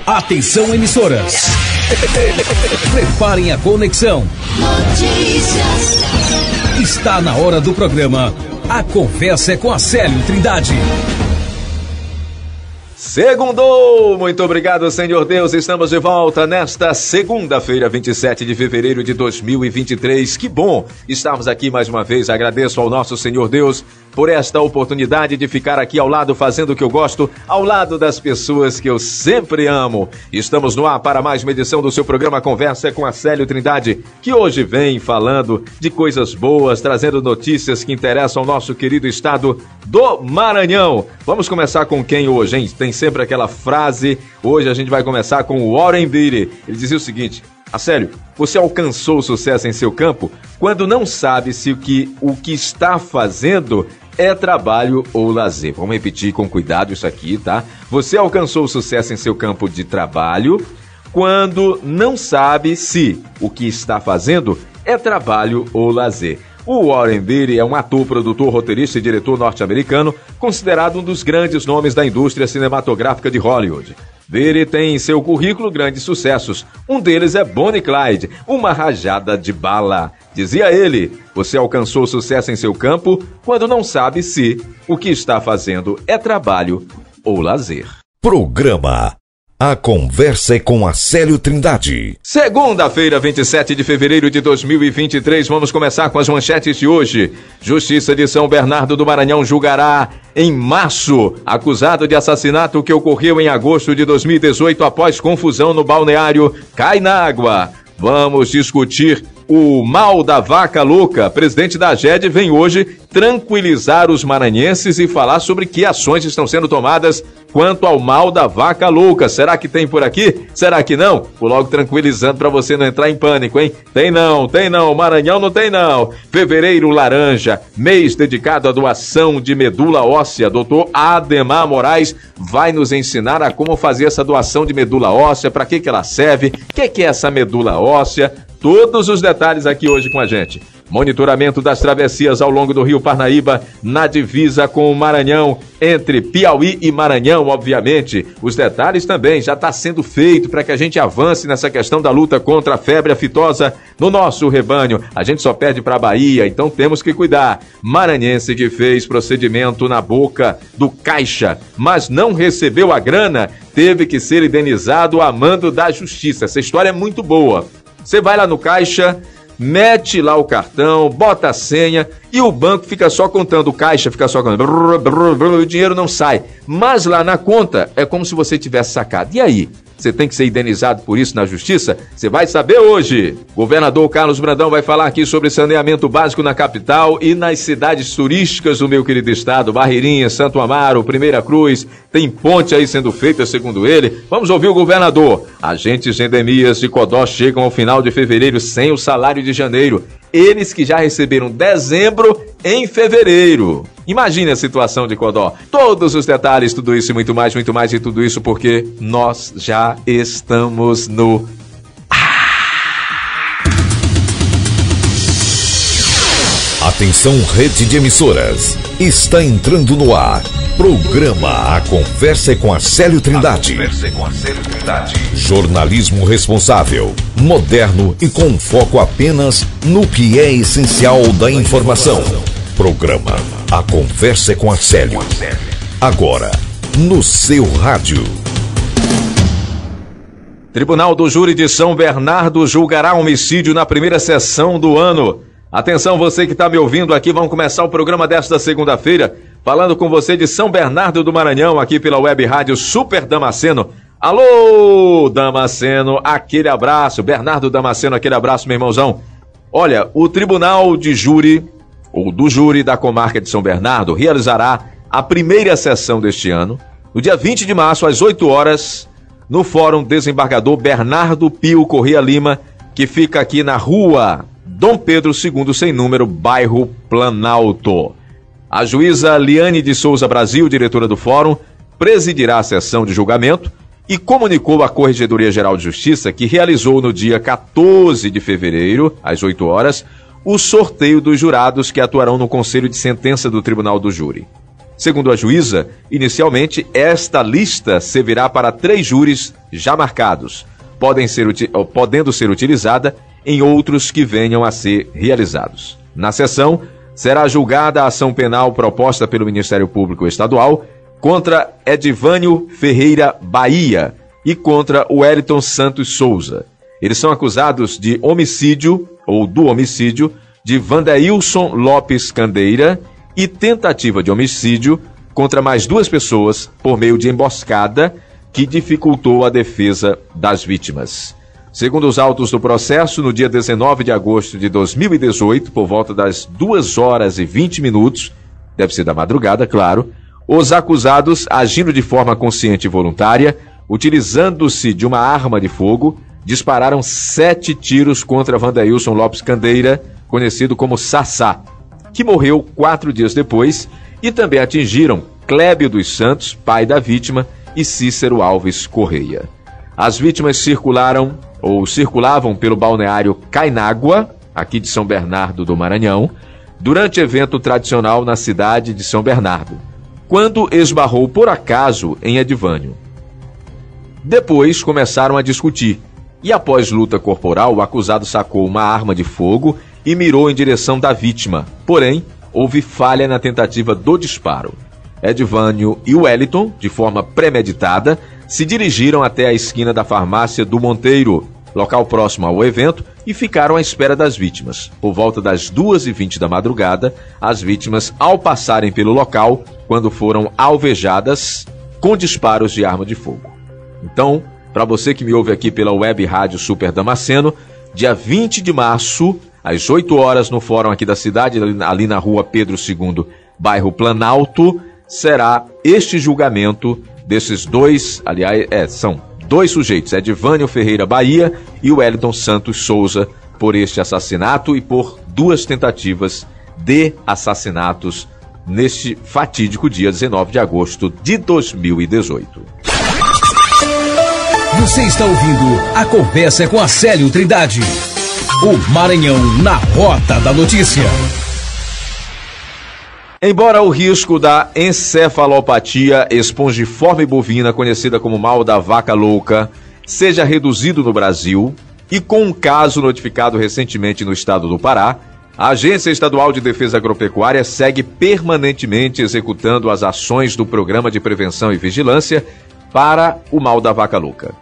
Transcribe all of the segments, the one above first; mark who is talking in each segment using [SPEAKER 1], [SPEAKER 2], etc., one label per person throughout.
[SPEAKER 1] Atenção, emissoras. Preparem a conexão. Notícias. Está na hora do programa A Conversa é com Acélio Trindade.
[SPEAKER 2] Segundou! Muito obrigado, Senhor Deus. Estamos de volta nesta segunda-feira, 27 de fevereiro de 2023. Que bom estarmos aqui mais uma vez. Agradeço ao nosso Senhor Deus por esta oportunidade de ficar aqui ao lado, fazendo o que eu gosto, ao lado das pessoas que eu sempre amo. Estamos no ar para mais uma edição do seu programa Conversa com Acélio Trindade, que hoje vem falando de coisas boas, trazendo notícias que interessam ao nosso querido estado do Maranhão. Vamos começar com quem hoje, hein? Tem sempre aquela frase. Hoje a gente vai começar com o Warren Beatty. Ele dizia o seguinte: Acélio, você alcançou o sucesso em seu campo quando não sabe se o que está fazendo é trabalho ou lazer. Vamos repetir com cuidado isso aqui, tá? Você alcançou o sucesso em seu campo de trabalho quando não sabe se o que está fazendo é trabalho ou lazer. O Warren Beatty é um ator, produtor, roteirista e diretor norte-americano, considerado um dos grandes nomes da indústria cinematográfica de Hollywood. Beatty tem em seu currículo grandes sucessos. Um deles é Bonnie e Clyde, uma rajada de bala. Dizia ele: você alcançou sucesso em seu campo quando não sabe se o que está fazendo é trabalho ou lazer.
[SPEAKER 3] Programa A Conversa é com Acélio Trindade.
[SPEAKER 2] Segunda-feira, 27 de fevereiro de 2023. Vamos começar com as manchetes de hoje. Justiça de São Bernardo do Maranhão julgará em março acusado de assassinato que ocorreu em agosto de 2018 após confusão no balneário Cai na Água. Vamos discutir o mal da vaca louca. Presidente da AGED vem hoje tranquilizar os maranhenses e falar sobre que ações estão sendo tomadas quanto ao mal da vaca louca. Será que tem por aqui? Será que não? Vou logo tranquilizando para você não entrar em pânico, hein? Tem não, Maranhão não tem não. Fevereiro laranja, mês dedicado à doação de medula óssea. Dr. Ademar Moraes vai nos ensinar a como fazer essa doação de medula óssea, para que ela serve, o que é essa medula óssea. Todos os detalhes aqui hoje com a gente. Monitoramento das travessias ao longo do Rio Parnaíba, na divisa com o Maranhão, entre Piauí e Maranhão, obviamente. Os detalhes também já está sendo feito para que a gente avance nessa questão da luta contra a febre aftosa no nosso rebanho. A gente só perde para a Bahia, então temos que cuidar. Maranhense que fez procedimento na boca do caixa, mas não recebeu a grana, teve que ser indenizado a mando da justiça. Essa história é muito boa. Você vai lá no caixa, mete lá o cartão, bota a senha e o banco fica só contando, o caixa fica só contando, o dinheiro não sai. Mas lá na conta é como se você tivesse sacado. E aí? Você tem que ser indenizado por isso na justiça? Você vai saber hoje. Governador Carlos Brandão vai falar aqui sobre saneamento básico na capital e nas cidades turísticas do meu querido estado. Barreirinha, Santo Amaro, Primeira Cruz, tem ponte aí sendo feita, segundo ele. Vamos ouvir o governador. Agentes de endemias de Codó chegam ao final de fevereiro sem o salário de janeiro. Eles que já receberam dezembro em fevereiro. Imagine a situação de Codó. Todos os detalhes, tudo isso e muito mais e tudo isso porque nós já estamos no
[SPEAKER 3] Atenção, rede de emissoras. Está entrando no ar. Programa A Conversa é com Acélio Trindade. Jornalismo responsável, moderno e com foco apenas no que é essencial da informação. Programa A Conversa é com Acélio. Agora, no seu rádio.
[SPEAKER 2] Tribunal do Júri de São Bernardo julgará homicídio na primeira sessão do ano. Atenção, você que está me ouvindo aqui, vamos começar o programa desta segunda-feira, falando com você de São Bernardo do Maranhão, aqui pela web rádio Super Damasceno. Alô, Damasceno, aquele abraço. Bernardo Damasceno, aquele abraço, meu irmãozão. Olha, o Tribunal de Júri, ou do Júri da Comarca de São Bernardo, realizará a primeira sessão deste ano, no dia 20 de março, às 8 horas, no Fórum Desembargador Bernardo Pio Corrêa Lima, que fica aqui na rua Dom Pedro II, sem número, bairro Planalto. A juíza Liane de Souza Brasil, diretora do Fórum, presidirá a sessão de julgamento e comunicou à Corregedoria Geral de Justiça que realizou no dia 14 de fevereiro, às 8 horas, o sorteio dos jurados que atuarão no Conselho de Sentença do Tribunal do Júri. Segundo a juíza, inicialmente, esta lista servirá para 3 júris já marcados, podendo ser utilizada em outros que venham a ser realizados. Na sessão, será julgada a ação penal proposta pelo Ministério Público Estadual contra Edivânio Ferreira Bahia e contra Wellington Santos Souza. Eles são acusados de homicídio, ou do homicídio, de Vandeilson Lopes Candeira e tentativa de homicídio contra mais 2 pessoas por meio de emboscada que dificultou a defesa das vítimas. Segundo os autos do processo, no dia 19 de agosto de 2018, por volta das 2h20, deve ser da madrugada, claro, os acusados, agindo de forma consciente e voluntária, utilizando-se de uma arma de fogo, dispararam 7 tiros contra Vandeilson Lopes Candeira, conhecido como Sassá, que morreu 4 dias depois, e também atingiram Clébio dos Santos, pai da vítima, e Cícero Alves Correia. As vítimas circulavam pelo balneário Cainágua, aqui de São Bernardo do Maranhão, durante evento tradicional na cidade de São Bernardo, quando esbarrou por acaso em Edivânio. Depois começaram a discutir, e após luta corporal, o acusado sacou uma arma de fogo e mirou em direção da vítima, porém, houve falha na tentativa do disparo. Edivânio e Wellington, de forma premeditada, se dirigiram até a esquina da farmácia do Monteiro, local próximo ao evento, e ficaram à espera das vítimas. Por volta das 2h20 da madrugada, as vítimas, ao passarem pelo local, quando foram alvejadas com disparos de arma de fogo. Então, para você que me ouve aqui pela web rádio Super Damasceno, dia 20 de março, às 8 horas, no fórum aqui da cidade, ali na rua Pedro II, bairro Planalto, será este julgamento desses 2, aliás, são 2 sujeitos, Edivânio Ferreira Bahia e Wellington Santos Souza, por este assassinato e por 2 tentativas de assassinatos neste fatídico dia 19 de agosto de 2018.
[SPEAKER 1] Você está ouvindo A Conversa com Acélio Trindade. O Maranhão na Rota da Notícia.
[SPEAKER 2] Embora o risco da encefalopatia espongiforme bovina, conhecida como mal da vaca louca, seja reduzido no Brasil, e com um caso notificado recentemente no estado do Pará, a Agência Estadual de Defesa Agropecuária segue permanentemente executando as ações do Programa de Prevenção e Vigilância para o mal da vaca louca.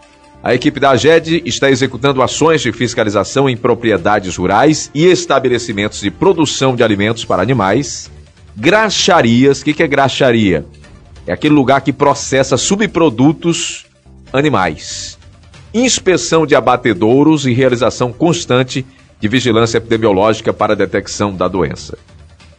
[SPEAKER 2] A equipe da AGED está executando ações de fiscalização em propriedades rurais e estabelecimentos de produção de alimentos para animais, graxarias. O que é graxaria? É aquele lugar que processa subprodutos animais. Inspeção de abatedouros e realização constante de vigilância epidemiológica para a detecção da doença.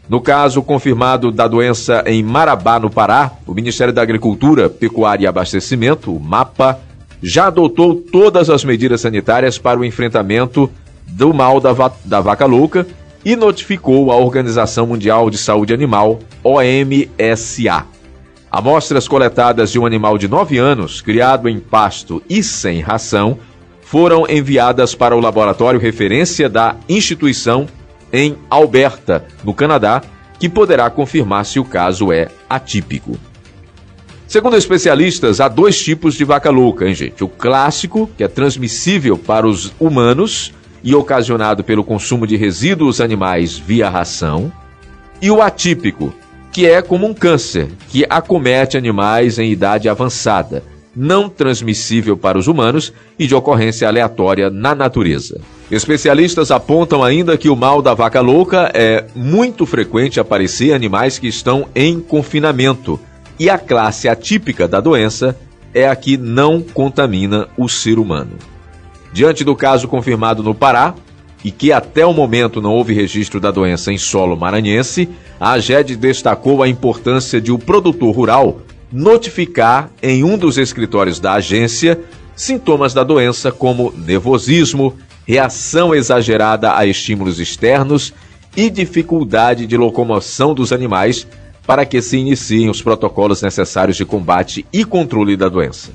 [SPEAKER 2] No caso confirmado da doença em Marabá, no Pará, o Ministério da Agricultura, Pecuária e Abastecimento, o MAPA, já adotou todas as medidas sanitárias para o enfrentamento do mal da vaca louca e notificou a Organização Mundial de Saúde Animal, OMSA. Amostras coletadas de um animal de 9 anos, criado em pasto e sem ração, foram enviadas para o laboratório referência da instituição em Alberta, no Canadá, que poderá confirmar se o caso é atípico. Segundo especialistas, há 2 tipos de vaca louca, hein, gente? O clássico, que é transmissível para os humanos e ocasionado pelo consumo de resíduos animais via ração, e o atípico, que é como um câncer, que acomete animais em idade avançada, não transmissível para os humanos e de ocorrência aleatória na natureza. Especialistas apontam ainda que o mal da vaca louca é muito frequente aparecer em animais que estão em confinamento, e a classe atípica da doença é a que não contamina o ser humano. Diante do caso confirmado no Pará, e que até o momento não houve registro da doença em solo maranhense, a AGED destacou a importância de o produtor rural notificar em um dos escritórios da agência sintomas da doença como nervosismo, reação exagerada a estímulos externos e dificuldade de locomoção dos animais, para que se iniciem os protocolos necessários de combate e controle da doença.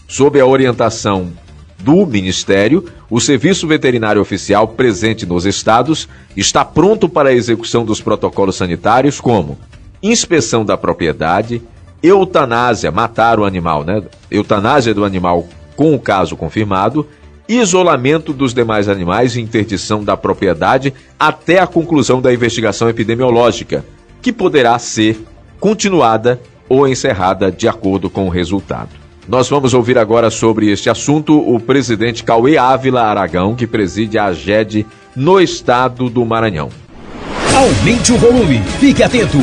[SPEAKER 2] Sob a orientação do Ministério, o Serviço Veterinário Oficial presente nos estados está pronto para a execução dos protocolos sanitários como inspeção da propriedade, eutanásia, matar o animal, né? Eutanásia do animal com o caso confirmado, isolamento dos demais animais e interdição da propriedade até a conclusão da investigação epidemiológica, que poderá ser continuada ou encerrada de acordo com o resultado. Nós vamos ouvir agora sobre este assunto o presidente Cauê Ávila Aragão, que preside a AGED no estado do Maranhão.
[SPEAKER 1] Aumente o volume, fique atento.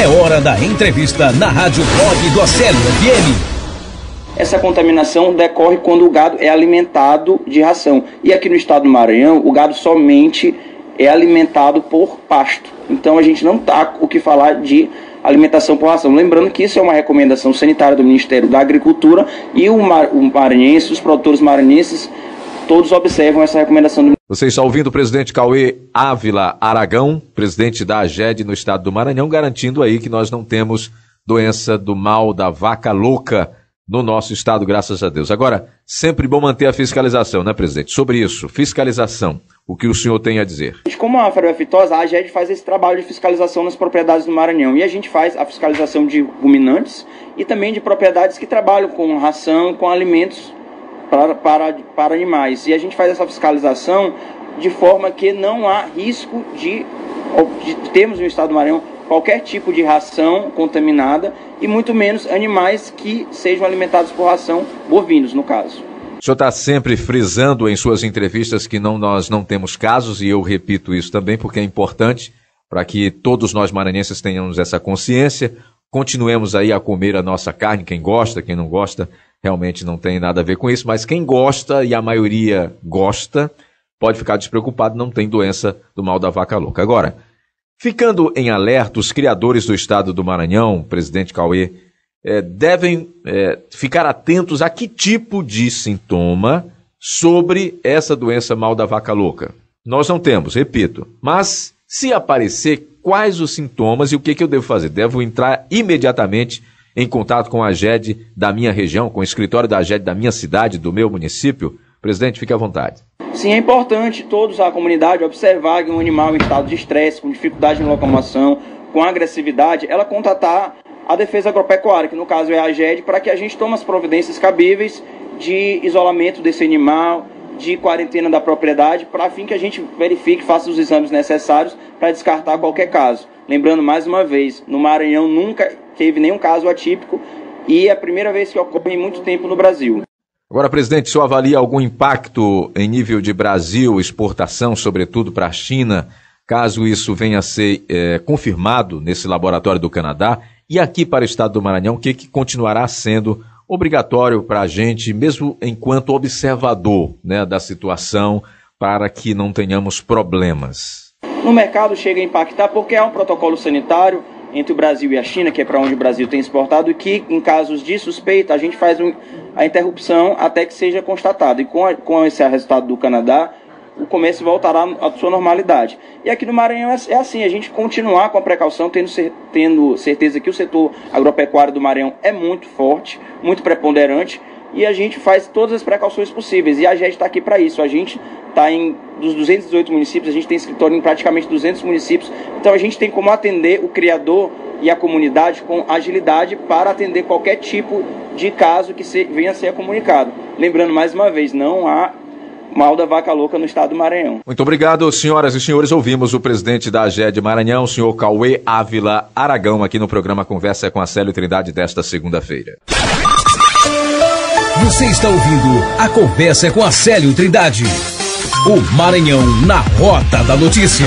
[SPEAKER 1] É hora da entrevista na Rádio Blog do Acélio FM.
[SPEAKER 4] Essa contaminação decorre quando o gado é alimentado de ração. E aqui no estado do Maranhão, o gado somente é alimentado por pasto. Então a gente não está o que falar de alimentação por ração. Lembrando que isso é uma recomendação sanitária do Ministério da Agricultura e o maranhense, os produtores maranhenses, todos observam essa recomendação do...
[SPEAKER 2] Você está ouvindo o presidente Cauê Ávila Aragão, presidente da AGED no estado do Maranhão, garantindo aí que nós não temos doença do mal da vaca louca no nosso estado, graças a Deus. Agora, sempre bom manter a fiscalização, né, presidente? Sobre isso, fiscalização, o que o senhor tem a dizer?
[SPEAKER 4] Como a febre aftosa, a AGED faz esse trabalho de fiscalização nas propriedades do Maranhão. E a gente faz a fiscalização de ruminantes e também de propriedades que trabalham com ração, com alimentos para animais. E a gente faz essa fiscalização de forma que não há risco de termos no estado do Maranhão qualquer tipo de ração contaminada e muito menos animais que sejam alimentados por ração, bovinos no caso.
[SPEAKER 2] O senhor está sempre frisando em suas entrevistas que nós não temos casos, e eu repito isso também porque é importante para que todos nós maranhenses tenhamos essa consciência, continuemos aí a comer a nossa carne, quem gosta, quem não gosta, realmente não tem nada a ver com isso, mas quem gosta, e a maioria gosta, pode ficar despreocupado, não tem doença do mal da vaca louca. Agora, ficando em alerta, os criadores do estado do Maranhão, presidente Cauê, devem ficar atentos a que tipo de sintoma sobre essa doença mal da vaca louca. Nós não temos, repito, mas se aparecer, quais os sintomas e o que eu devo fazer? Devo entrar imediatamente em contato com a AGED da minha região, com o escritório da AGED da minha cidade, do meu município? Presidente, fique à vontade.
[SPEAKER 4] Sim, é importante todos a comunidade observar que um animal em estado de estresse, com dificuldade de locomoção, com agressividade, ela contatar a Defesa Agropecuária, que no caso é a AGED, para que a gente tome as providências cabíveis de isolamento desse animal, de quarentena da propriedade, para fim que a gente verifique, faça os exames necessários para descartar qualquer caso. Lembrando mais uma vez, no Maranhão nunca teve nenhum caso atípico e é a primeira vez que ocorre em muito tempo no Brasil.
[SPEAKER 2] Agora, presidente, o senhor avalia algum impacto em nível de Brasil, exportação, sobretudo para a China, caso isso venha a ser confirmado nesse laboratório do Canadá, e aqui para o estado do Maranhão, o que continuará sendo obrigatório para a gente, mesmo enquanto observador, né, da situação, para que não tenhamos problemas?
[SPEAKER 4] No mercado chega a impactar porque há um protocolo sanitário entre o Brasil e a China, que é para onde o Brasil tem exportado, e que em casos de suspeita a gente faz a interrupção até que seja constatado. E com esse resultado do Canadá, o comércio voltará à sua normalidade. E aqui no Maranhão é assim, a gente continuar com a precaução, tendo certeza que o setor agropecuário do Maranhão é muito forte, muito preponderante, e a gente faz todas as precauções possíveis. E a AGED está aqui para isso. A gente está dos 218 municípios, a gente tem escritório em praticamente 200 municípios. Então a gente tem como atender o criador e a comunidade com agilidade para atender qualquer tipo de caso que venha a ser comunicado. Lembrando mais uma vez, não há mal da vaca louca no estado do Maranhão.
[SPEAKER 2] Muito obrigado, senhoras e senhores. Ouvimos o presidente da AGED Maranhão, o senhor Cauê Ávila Aragão, aqui no programa Conversa com a Célio Trindade desta segunda-feira.
[SPEAKER 1] Você está ouvindo a Conversa com a Célio Trindade. O Maranhão na Rota da Notícia.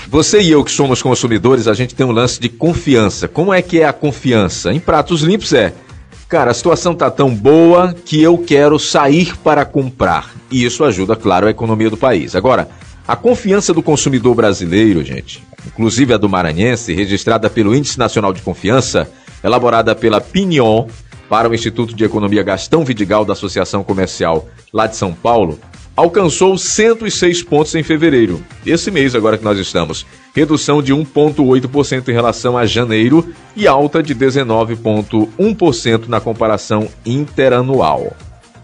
[SPEAKER 2] Você e eu que somos consumidores, a gente tem um lance de confiança. Como é que é a confiança? Em pratos limpos cara, a situação tá tão boa que eu quero sair para comprar. E isso ajuda, claro, a economia do país. Agora, a confiança do consumidor brasileiro, gente, inclusive a do maranhense, registrada pelo Índice Nacional de Confiança, elaborada pela Pinion para o Instituto de Economia Gastão Vidigal da Associação Comercial lá de São Paulo, alcançou 106 pontos em fevereiro. Esse mês agora que nós estamos. Redução de 1,8% em relação a janeiro e alta de 19,1% na comparação interanual. Ou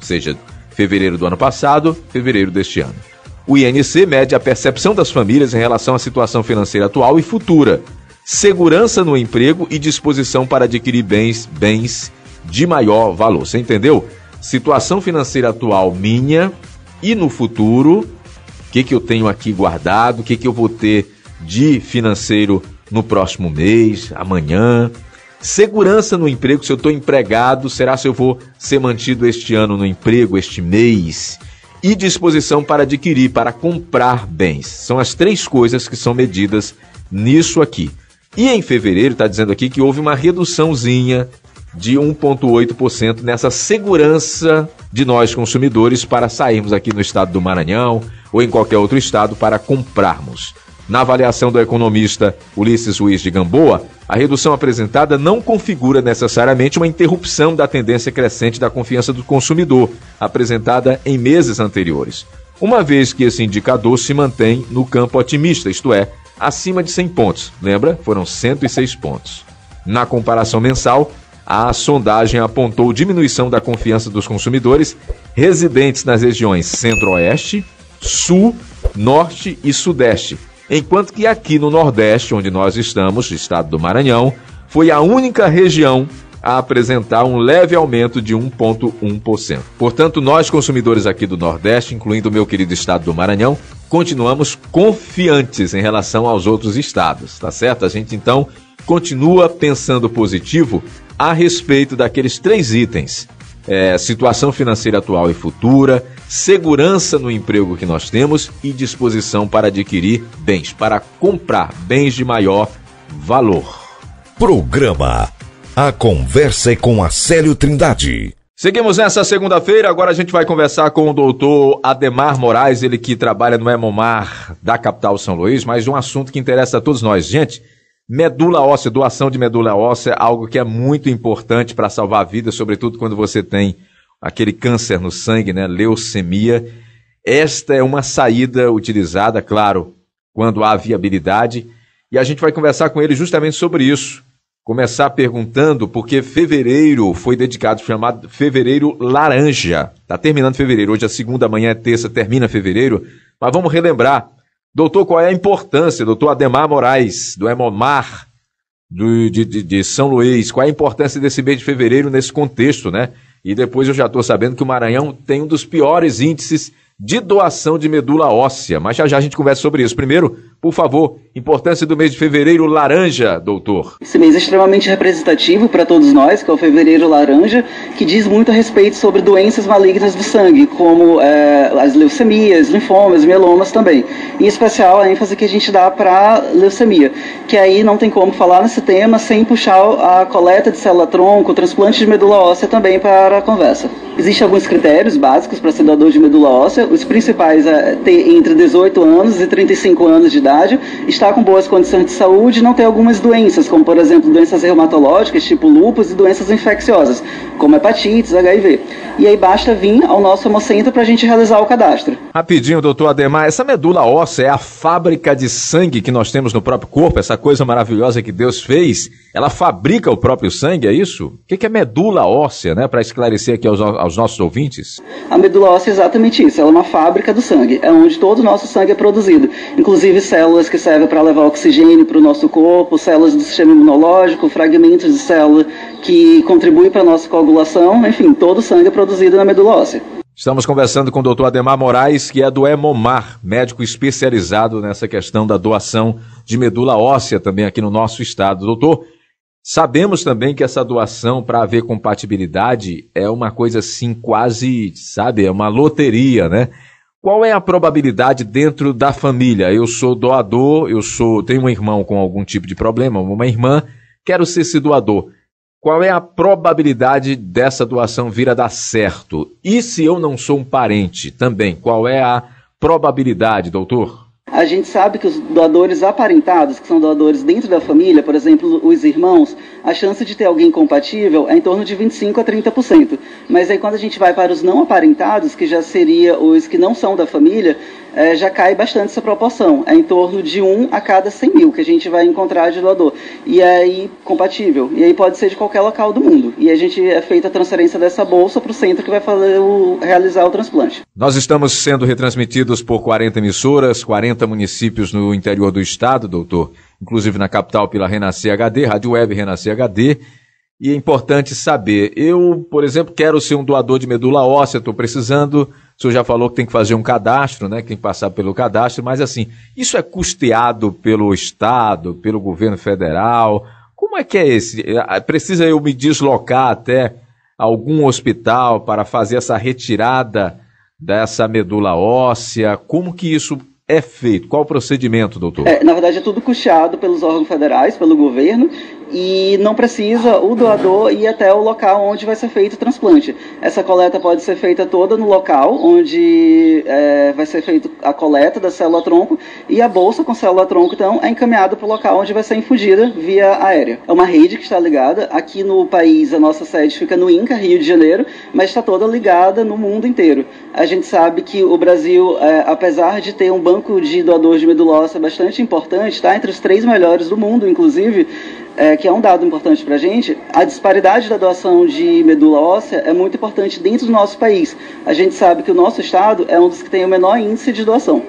[SPEAKER 2] seja, fevereiro do ano passado, fevereiro deste ano. O INC mede a percepção das famílias em relação à situação financeira atual e futura. segurança no emprego e disposição para adquirir bens de maior valor. Você entendeu? Situação financeira atual minha e no futuro, o que eu tenho aqui guardado, o que eu vou ter de financeiro no próximo mês, amanhã. Segurança no emprego, se eu estou empregado, será se eu vou ser mantido este ano no emprego, este mês? E disposição para adquirir, para comprar bens. São as 3 coisas que são medidas nisso aqui. E em fevereiro, está dizendo aqui que houve uma reduçãozinha de 1,8% nessa segurança de nós consumidores para sairmos aqui no estado do Maranhão ou em qualquer outro estado para comprarmos. Na avaliação do economista Ulisses Ruiz de Gamboa, a redução apresentada não configura necessariamente uma interrupção da tendência crescente da confiança do consumidor, apresentada em meses anteriores, uma vez que esse indicador se mantém no campo otimista, isto é, acima de 100 pontos. Lembra? Foram 106 pontos. Na comparação mensal, a sondagem apontou diminuição da confiança dos consumidores residentes nas regiões Centro-Oeste, Sul, Norte e Sudeste, enquanto que aqui no Nordeste, onde nós estamos, estado do Maranhão, foi a única região a apresentar um leve aumento de 1,1%. Portanto, nós consumidores aqui do Nordeste, incluindo o meu querido estado do Maranhão, continuamos confiantes em relação aos outros estados, tá certo? A gente então continua pensando positivo a respeito daqueles 3 itens. Situação financeira atual e futura, segurança no emprego que nós temos e disposição para adquirir bens, para comprar bens de maior valor.
[SPEAKER 3] Programa A Conversa é com Acélio Trindade.
[SPEAKER 2] Seguimos nessa segunda-feira, agora a gente vai conversar com o doutor Ademar Moraes, ele que trabalha no Hemomar da capital São Luís, mas um assunto que interessa a todos nós. Gente, medula óssea, doação de medula óssea, algo que é muito importante para salvar vidas, sobretudo quando você tem aquele câncer no sangue, né, leucemia. Esta é uma saída utilizada, claro, quando há viabilidade, e a gente vai conversar com ele justamente sobre isso. Começar perguntando, porque fevereiro foi dedicado, chamado Fevereiro Laranja. Está terminando fevereiro, hoje é segunda, amanhã é terça, termina fevereiro, mas vamos relembrar. Doutor, qual é a importância, doutor Ademar Moraes, do Hemomar de São Luís, qual é a importância desse mês de fevereiro nesse contexto, né? E depois eu já estou sabendo que o Maranhão tem um dos piores índices de doação de medula óssea, mas já a gente conversa sobre isso. Primeiro, por favor, importância do mês de fevereiro laranja, doutor.
[SPEAKER 5] Esse mês é extremamente representativo para todos nós, que é o Fevereiro Laranja, que diz muito a respeito sobre doenças malignas do sangue, como as leucemias, linfomas, mielomas também. Em especial, a ênfase que a gente dá para leucemia, que aí não tem como falar nesse tema sem puxar a coleta de célula-tronco, o transplante de medula óssea também para a conversa. Existem alguns critérios básicos para ser doador de medula óssea. Os principais é ter entre 18 anos e 35 anos de idade, estar com boas condições de saúde e não ter algumas doenças, como por exemplo doenças reumatológicas, tipo lúpus, e doenças infecciosas, como hepatites, HIV. E aí basta vir ao nosso hemocentro para a gente realizar o cadastro.
[SPEAKER 2] Rapidinho, doutor Ademar, essa medula óssea é a fábrica de sangue que nós temos no próprio corpo, essa coisa maravilhosa que Deus fez, ela fabrica o próprio sangue, é isso? O que é medula óssea, né, para esclarecer aqui aos nossos ouvintes?
[SPEAKER 5] A medula óssea é exatamente isso, ela é uma fábrica do sangue, é onde todo o nosso sangue é produzido, inclusive células que servem para levar oxigênio para o nosso corpo, células do sistema imunológico, fragmentos de célula que contribuem para a nossa coagulação, enfim, todo o sangue é produzido na medula óssea.
[SPEAKER 2] Estamos conversando com o doutor Ademar Moraes, que é do Hemomar, médico especializado nessa questão da doação de medula óssea também aqui no nosso estado. Doutor, sabemos também que essa doação para haver compatibilidade é uma coisa assim quase, sabe, é uma loteria, né? Qual é a probabilidade dentro da família? Eu sou doador, tenho um irmão com algum tipo de problema, uma irmã, quero ser esse doador. Qual é a probabilidade dessa doação vir a dar certo? E se eu não sou um parente também, qual é a probabilidade, doutor?
[SPEAKER 5] A gente sabe que os doadores aparentados, que são doadores dentro da família, por exemplo, os irmãos, a chance de ter alguém compatível é em torno de 25% a 30%. Mas aí quando a gente vai para os não aparentados, que já seria os que não são da família, já cai bastante essa proporção. É em torno de 1 a cada 100 mil que a gente vai encontrar de doador. E aí, compatível. E aí pode ser de qualquer local do mundo. E a gente é feita a transferência dessa bolsa para o centro que vai realizar o transplante.
[SPEAKER 2] Nós estamos sendo retransmitidos por 40 emissoras, 40 municípios no interior do estado, doutor. Inclusive na capital pela Renascer HD, Rádio Web Renascer HD. E é importante saber, eu, por exemplo, quero ser um doador de medula óssea, estou precisando, o senhor já falou que tem que fazer um cadastro, né, tem que passar pelo cadastro, mas assim, isso é custeado pelo Estado, pelo governo federal? Como é que é esse? Precisa eu me deslocar até algum hospital para fazer essa retirada dessa medula óssea? Como que isso é feito? Qual o procedimento, doutor?
[SPEAKER 5] Na verdade, é tudo custeado pelos órgãos federais, pelo governo, e não precisa o doador ir até o local onde vai ser feito o transplante. Essa coleta pode ser feita toda no local onde vai ser feita a coleta da célula-tronco, e a bolsa com célula-tronco, então, é encaminhada para o local onde vai ser infundida via aérea. É uma rede que está ligada. Aqui no país, a nossa sede fica no INCA, Rio de Janeiro, mas está toda ligada no mundo inteiro. A gente sabe que o Brasil, apesar de ter um banco de doadores de medula óssea bastante importante, está entre os 3 melhores do mundo, inclusive, que é um dado importante para a gente, a disparidade da doação de medula óssea é muito importante dentro do nosso país. A gente sabe que o nosso estado é um dos que tem o menor índice de doação.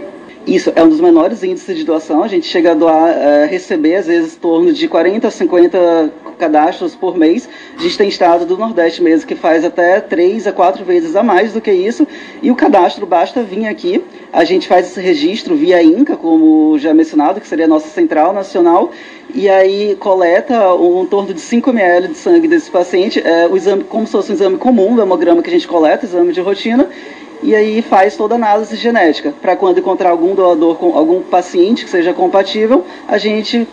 [SPEAKER 5] Isso é um dos menores índices de doação. A gente chega a doar, receber às vezes em torno de 40 a 50 cadastros por mês. A gente tem estado do Nordeste mesmo que faz até 3 a 4 vezes a mais do que isso. E o cadastro basta vir aqui. A gente faz esse registro via INCA, como já mencionado, que seria a nossa central nacional. E aí coleta em torno de 5 ml de sangue desse paciente. O exame, como se fosse um exame comum, o hemograma que a gente coleta, exame de rotina. E aí faz toda a análise genética, para quando encontrar algum doador, algum paciente que seja compatível, a gente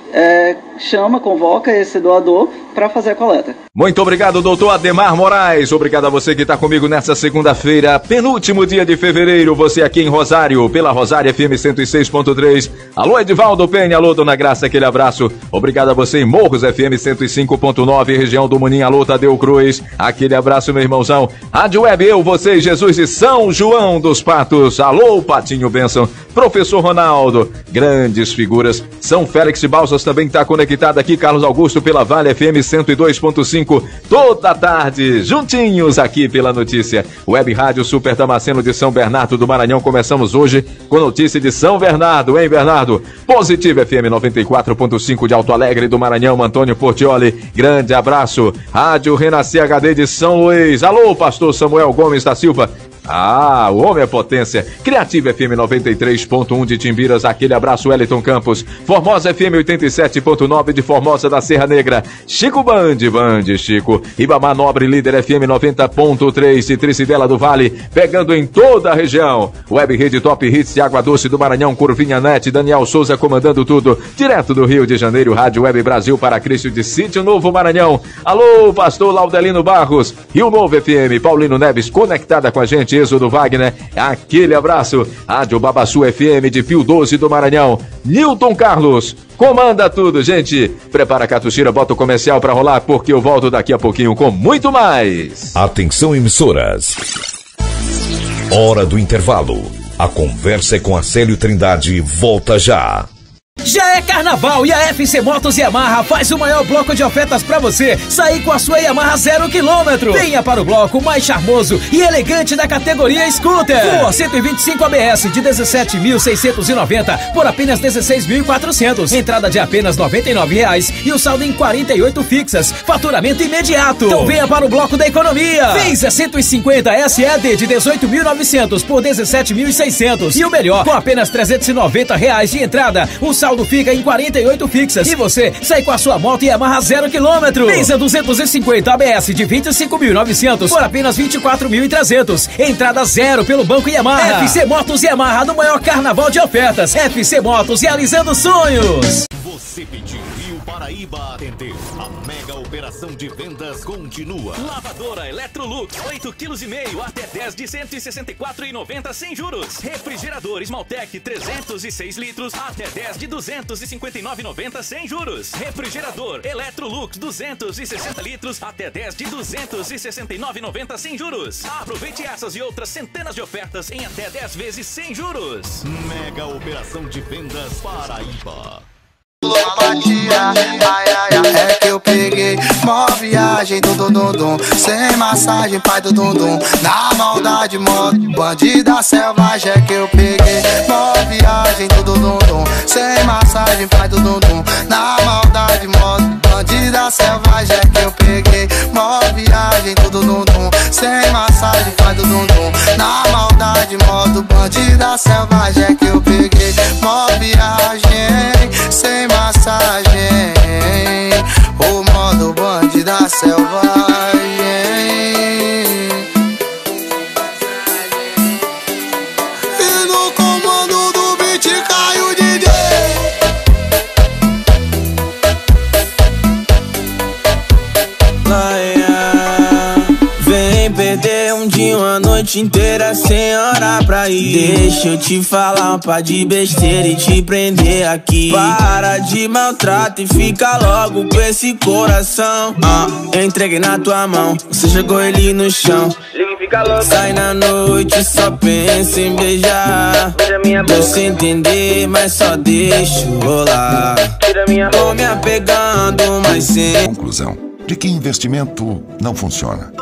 [SPEAKER 5] convoca esse doador para fazer a coleta.
[SPEAKER 2] Muito obrigado, doutor Ademar Moraes. Obrigado a você que está comigo nessa segunda-feira, penúltimo dia de fevereiro. Você aqui em Rosário, pela Rosário FM 106.3. Alô, Edivaldo Penha. Alô, Dona Graça, aquele abraço. Obrigado a você em Morros FM 105.9, região do Munim. Alô, Tadeu Cruz. Aquele abraço, meu irmãozão. Rádio Web, eu, você e Jesus de São João dos Patos. Alô, Patinho Benção. Professor Ronaldo. Grandes figuras. São Félix de Balsas também está conectado aqui. Carlos Augusto pela Vale FM 102.5. Toda tarde, juntinhos aqui pela notícia. Web Rádio Super Damasceno de São Bernardo do Maranhão. Começamos hoje com notícia de São Bernardo, hein, Bernardo? Positivo FM 94.5 de Alto Alegre do Maranhão. Antônio Portioli, grande abraço. Rádio Renascer HD de São Luís. Alô, pastor Samuel Gomes da Silva. Ah, o homem é potência. Criativa FM 93.1 de Timbiras, aquele abraço, Wellington Campos. Formosa FM 87.9 de Formosa da Serra Negra. Chico Band, Chico. Ribamar Nobre, Líder FM 90.3 de Tricidela do Vale, pegando em toda a região. Web Rede Top Hits de Água Doce do Maranhão, Curvinha Net, Daniel Souza comandando tudo. Direto do Rio de Janeiro, Rádio Web Brasil para Cristo de Sítio Novo Maranhão. Alô, pastor Laudelino Barros. Rio Novo FM, Paulino Neves conectada com a gente. Êxodo Wagner, aquele abraço. Rádio Babaçu FM de Pio 12 do Maranhão. Nilton Carlos, comanda tudo, gente. Prepara a catuxira, bota o comercial pra rolar, porque eu volto daqui a pouquinho com muito mais.
[SPEAKER 3] Atenção, emissoras. Hora do intervalo. A conversa é com Acélio Trindade. Volta já.
[SPEAKER 1] Já é carnaval e a FC Motos Yamaha faz o maior bloco de ofertas pra você sair com a sua Yamaha 0 km. Venha para o bloco mais charmoso e elegante da categoria Scooter. Ford 125 ABS de 17.690 por apenas 16.400. Entrada de apenas R$ 99,00 e o saldo em 48 fixas. Faturamento imediato. Então venha para o bloco da economia. Venza 150 SED de 18.900 por 17.600. E o melhor, com apenas R$ 390,00 de entrada, o saldo fica em 48 fixas e você sai com a sua moto Yamaha 0 km. Venza 250 ABS de 25.900 por apenas 24.300. Entrada zero pelo Banco Yamaha. FC Motos Yamaha no maior carnaval de ofertas. FC Motos realizando sonhos.
[SPEAKER 6] Você pediu e o Paraíba atendeu. A mega operação operação de vendas continua.
[SPEAKER 7] Lavadora Electrolux, 8,5 kg até 10 de 164,90 sem juros. Refrigerador Esmaltec, 306 litros até 10 de 259,90 sem juros. Refrigerador Electrolux, 260 litros até 10 de 269,90 sem juros. Aproveite essas e outras centenas de ofertas em até 10 vezes sem juros.
[SPEAKER 6] Mega operação de vendas Paraíba.
[SPEAKER 8] É que eu peguei mó viagem, dum, sem massagem, pai do dum, na maldade, modo bandida selvagem. É que eu peguei mó viagem, dum, sem massagem, pai do dum, na maldade, modo bandida selvagem. É que eu peguei mó viagem, dum, sem massagem, pai do dum, na maldade, modo bandida selvagem. É que eu peguei mó viagem, sem massagem, o modo bandida selvagem. E no comando do beat cai o DJ. Vem perder um dia, uma noite inteira sem hora pra ir. Deixa eu te falar um par de besteira e te prender aqui. Para de maltrato e fica logo com esse coração. Entreguei na tua mão, você jogou ele no chão. Sai na noite, só pensa em beijar. Tô sem entender, mas só deixo rolar. Tô me apegando, mas sem
[SPEAKER 3] Conclusão de que investimento não funciona.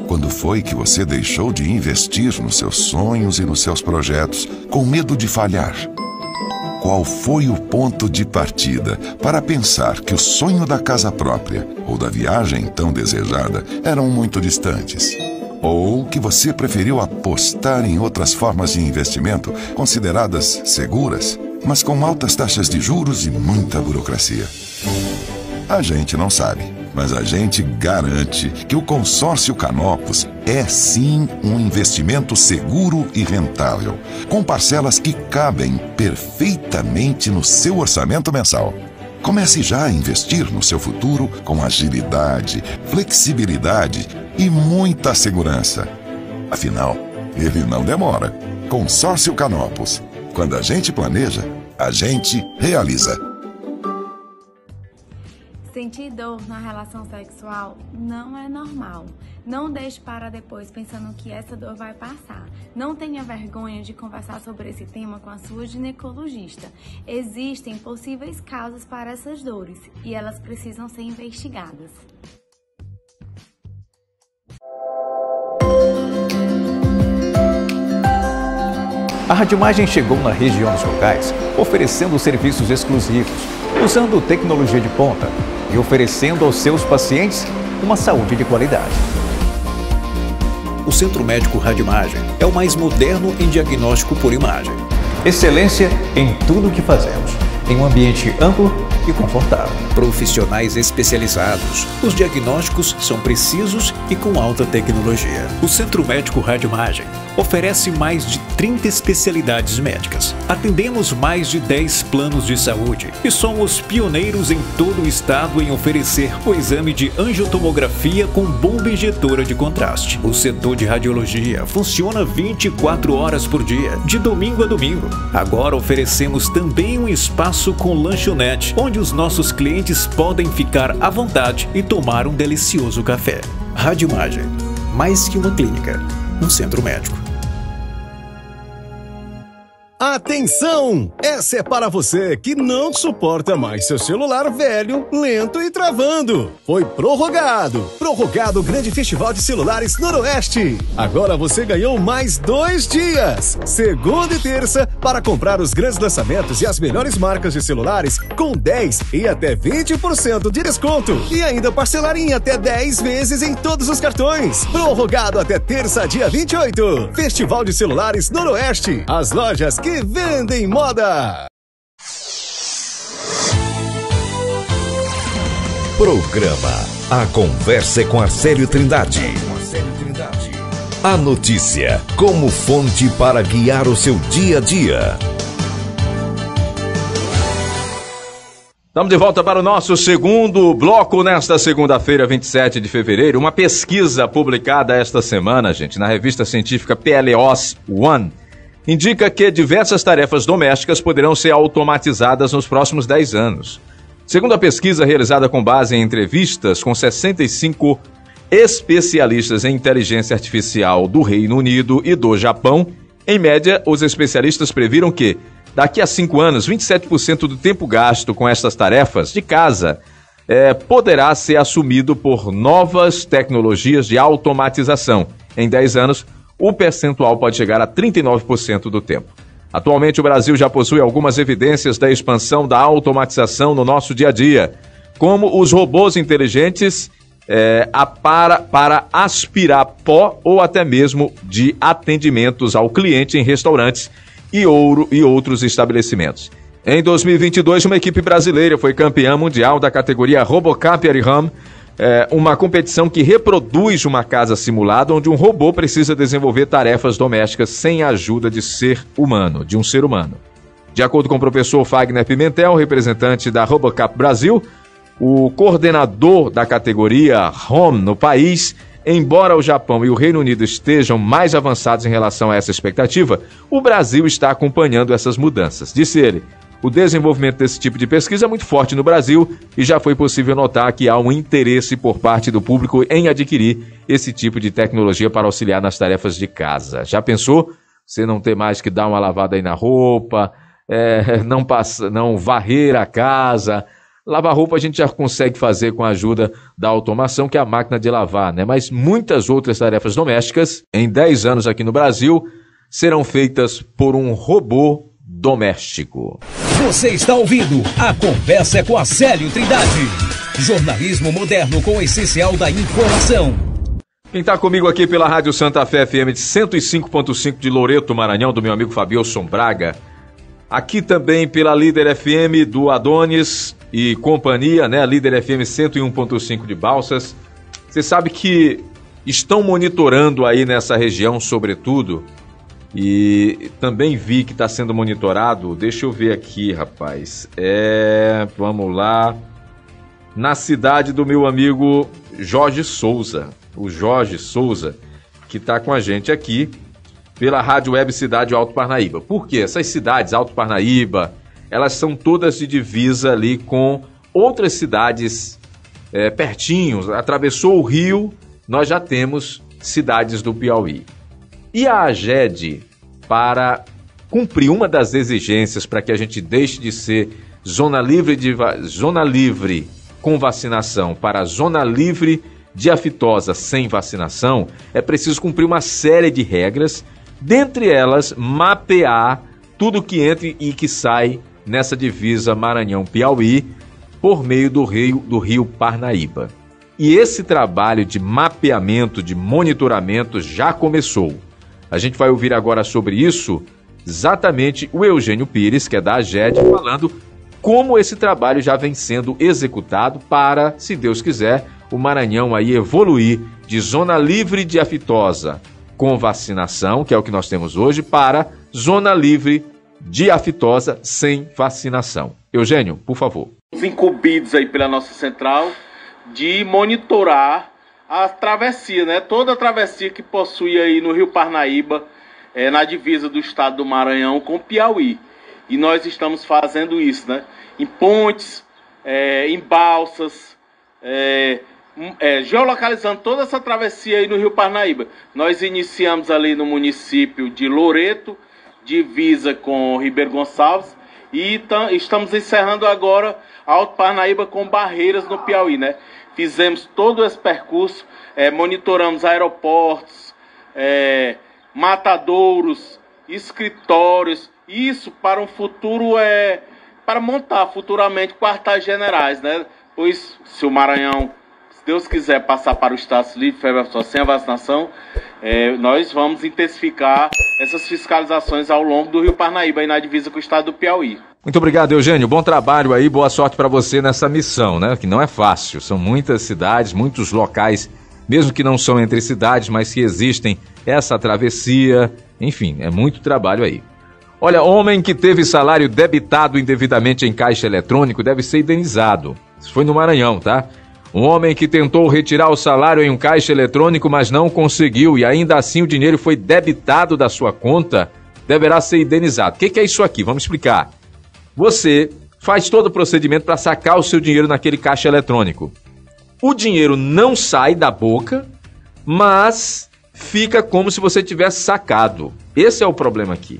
[SPEAKER 3] Quando foi que você deixou de investir nos seus sonhos e nos seus projetos com medo de falhar? Qual foi o ponto de partida para pensar que o sonho da casa própria ou da viagem tão desejada eram muito distantes? Ou que você preferiu apostar em outras formas de investimento consideradas seguras, mas com altas taxas de juros e muita burocracia? A gente não sabe, mas a gente garante que o Consórcio Canopus é sim um investimento seguro e rentável, com parcelas que cabem perfeitamente no seu orçamento mensal. Comece já a investir no seu futuro com agilidade, flexibilidade e muita segurança. Afinal, ele não demora. Consórcio Canopus. Quando a gente planeja, a gente realiza.
[SPEAKER 9] Sentir dor na relação sexual não é normal. Não deixe para depois pensando que essa dor vai passar. Não tenha vergonha de conversar sobre esse tema com a sua ginecologista. Existem possíveis causas para essas dores e elas precisam ser investigadas.
[SPEAKER 1] A Radimagem chegou na região dos locais, oferecendo serviços exclusivos, usando tecnologia de ponta e oferecendo aos seus pacientes uma saúde de qualidade.
[SPEAKER 10] O Centro Médico Radimagem é o mais moderno em diagnóstico por imagem.
[SPEAKER 1] Excelência em tudo o que fazemos, em um ambiente amplo e confortável.
[SPEAKER 10] Profissionais especializados. Os diagnósticos são precisos e com alta tecnologia. O Centro Médico Radimagem oferece mais de 30 especialidades médicas. Atendemos mais de 10 planos de saúde e somos pioneiros em todo o estado em oferecer o exame de angiotomografia com bomba injetora de contraste. O setor de radiologia funciona 24 horas por dia, de domingo a domingo. Agora oferecemos também um espaço com lanchonete, onde os nossos clientes podem ficar à vontade e tomar um delicioso café. Radimagem, mais que uma clínica, um centro médico.
[SPEAKER 11] Atenção! Essa é para você que não suporta mais seu celular velho, lento e travando. Foi prorrogado o Grande Festival de Celulares Noroeste. Agora você ganhou mais 2 dias, segunda e terça, para comprar os grandes lançamentos e as melhores marcas de celulares com 10 e até 20% de desconto. E ainda parcelar em até 10 vezes em todos os cartões. Prorrogado até terça, dia 28. Festival de Celulares Noroeste. As lojas que vendem moda.
[SPEAKER 3] Programa A Conversa com Arcélio Trindade. A notícia como fonte para guiar o seu dia a dia.
[SPEAKER 2] Estamos de volta para o nosso segundo bloco nesta segunda-feira, 27 de fevereiro. Uma pesquisa publicada esta semana, gente, na revista científica PLOS One, indica que diversas tarefas domésticas poderão ser automatizadas nos próximos 10 anos. Segundo a pesquisa realizada com base em entrevistas com 65 especialistas em inteligência artificial do Reino Unido e do Japão, em média, os especialistas previram que daqui a 5 anos, 27% do tempo gasto com estas tarefas de casa poderá ser assumido por novas tecnologias de automatização. Em 10 anos, o percentual pode chegar a 39% do tempo. Atualmente, o Brasil já possui algumas evidências da expansão da automatização no nosso dia a dia, como os robôs inteligentes para aspirar pó ou até mesmo de atendimentos ao cliente em restaurantes e outros estabelecimentos. Em 2022, uma equipe brasileira foi campeã mundial da categoria RoboCup Ariram, uma competição que reproduz uma casa simulada onde um robô precisa desenvolver tarefas domésticas sem a ajuda de um ser humano. De acordo com o professor Fagner Pimentel, representante da RoboCup Brasil, o coordenador da categoria Home no país, embora o Japão e o Reino Unido estejam mais avançados em relação a essa expectativa, o Brasil está acompanhando essas mudanças. Disse ele, o desenvolvimento desse tipo de pesquisa é muito forte no Brasil e já foi possível notar que há um interesse por parte do público em adquirir esse tipo de tecnologia para auxiliar nas tarefas de casa. Já pensou? Você não ter mais que dar uma lavada aí na roupa, não varrer a casa. Lavar roupa a gente já consegue fazer com a ajuda da automação, que é a máquina de lavar, né? Mas muitas outras tarefas domésticas, em 10 anos aqui no Brasil, serão feitas por um robô doméstico.
[SPEAKER 1] Você está ouvindo A Conversa com Acélio Trindade. Jornalismo moderno com o essencial da informação.
[SPEAKER 2] Quem está comigo aqui pela Rádio Santa Fé FM de 105.5 de Loreto, Maranhão, do meu amigo Fabielson Braga. Aqui também pela Líder FM do Adonis e companhia, né? Líder FM 101.5 de Balsas. Você sabe que estão monitorando aí nessa região, sobretudo, e também vi que está sendo monitorado, deixa eu ver aqui, rapaz, vamos lá, na cidade do meu amigo Jorge Souza, o Jorge Souza, que está com a gente aqui, pela Rádio Web Cidade Alto Parnaíba. Por quê? Essas cidades, Alto Parnaíba, elas são todas de divisa ali com outras cidades pertinhos. Atravessou o rio, nós já temos cidades do Piauí. E a AGED, para cumprir uma das exigências para que a gente deixe de ser zona livre com vacinação para zona livre de aftosa sem vacinação, é preciso cumprir uma série de regras. Dentre elas, mapear tudo que entra e que sai nessa divisa Maranhão-Piauí por meio do rio Parnaíba. E esse trabalho de mapeamento, de monitoramento já começou. A gente vai ouvir agora sobre isso exatamente o Eugênio Pires, que é da AGED, falando como esse trabalho já vem sendo executado para, se Deus quiser, o Maranhão aí evoluir de zona livre de aftosa com vacinação, que é o que nós temos hoje, para zona livre de aftosa sem vacinação. Eugênio, por favor.
[SPEAKER 12] Incumbidos aí pela nossa central de monitorar a travessia, né? Toda a travessia que possui aí no rio Parnaíba, na divisa do estado do Maranhão com Piauí. E nós estamos fazendo isso, né? Em pontes, em balsas, geolocalizando toda essa travessia aí no rio Parnaíba. Nós iniciamos ali no município de Loreto, divisa com Ribeiro Gonçalves, e estamos encerrando agora Alto Parnaíba com Barreiras no Piauí, né? Fizemos todo esse percurso, monitoramos aeroportos, matadouros, escritórios, isso para um futuro, para montar futuramente quartéis generais, né? Pois se o Maranhão, se Deus quiser, passar para o estado livre sem a vacinação, nós vamos intensificar essas fiscalizações ao longo do rio Parnaíba, aí na divisa com o estado do Piauí.
[SPEAKER 2] Muito obrigado, Eugênio. Bom trabalho aí, boa sorte para você nessa missão, né? Que não é fácil. São muitas cidades, muitos locais, mesmo que não são entre cidades, mas que existem essa travessia. Enfim, é muito trabalho aí. Olha, homem que teve salário debitado indevidamente em caixa eletrônico deve ser indenizado. Isso foi no Maranhão, tá? Um homem que tentou retirar o salário em um caixa eletrônico, mas não conseguiu, e ainda assim o dinheiro foi debitado da sua conta, deverá ser indenizado. O que é isso aqui? Vamos explicar. Você faz todo o procedimento para sacar o seu dinheiro naquele caixa eletrônico. O dinheiro não sai da boca, mas fica como se você tivesse sacado. Esse é o problema aqui.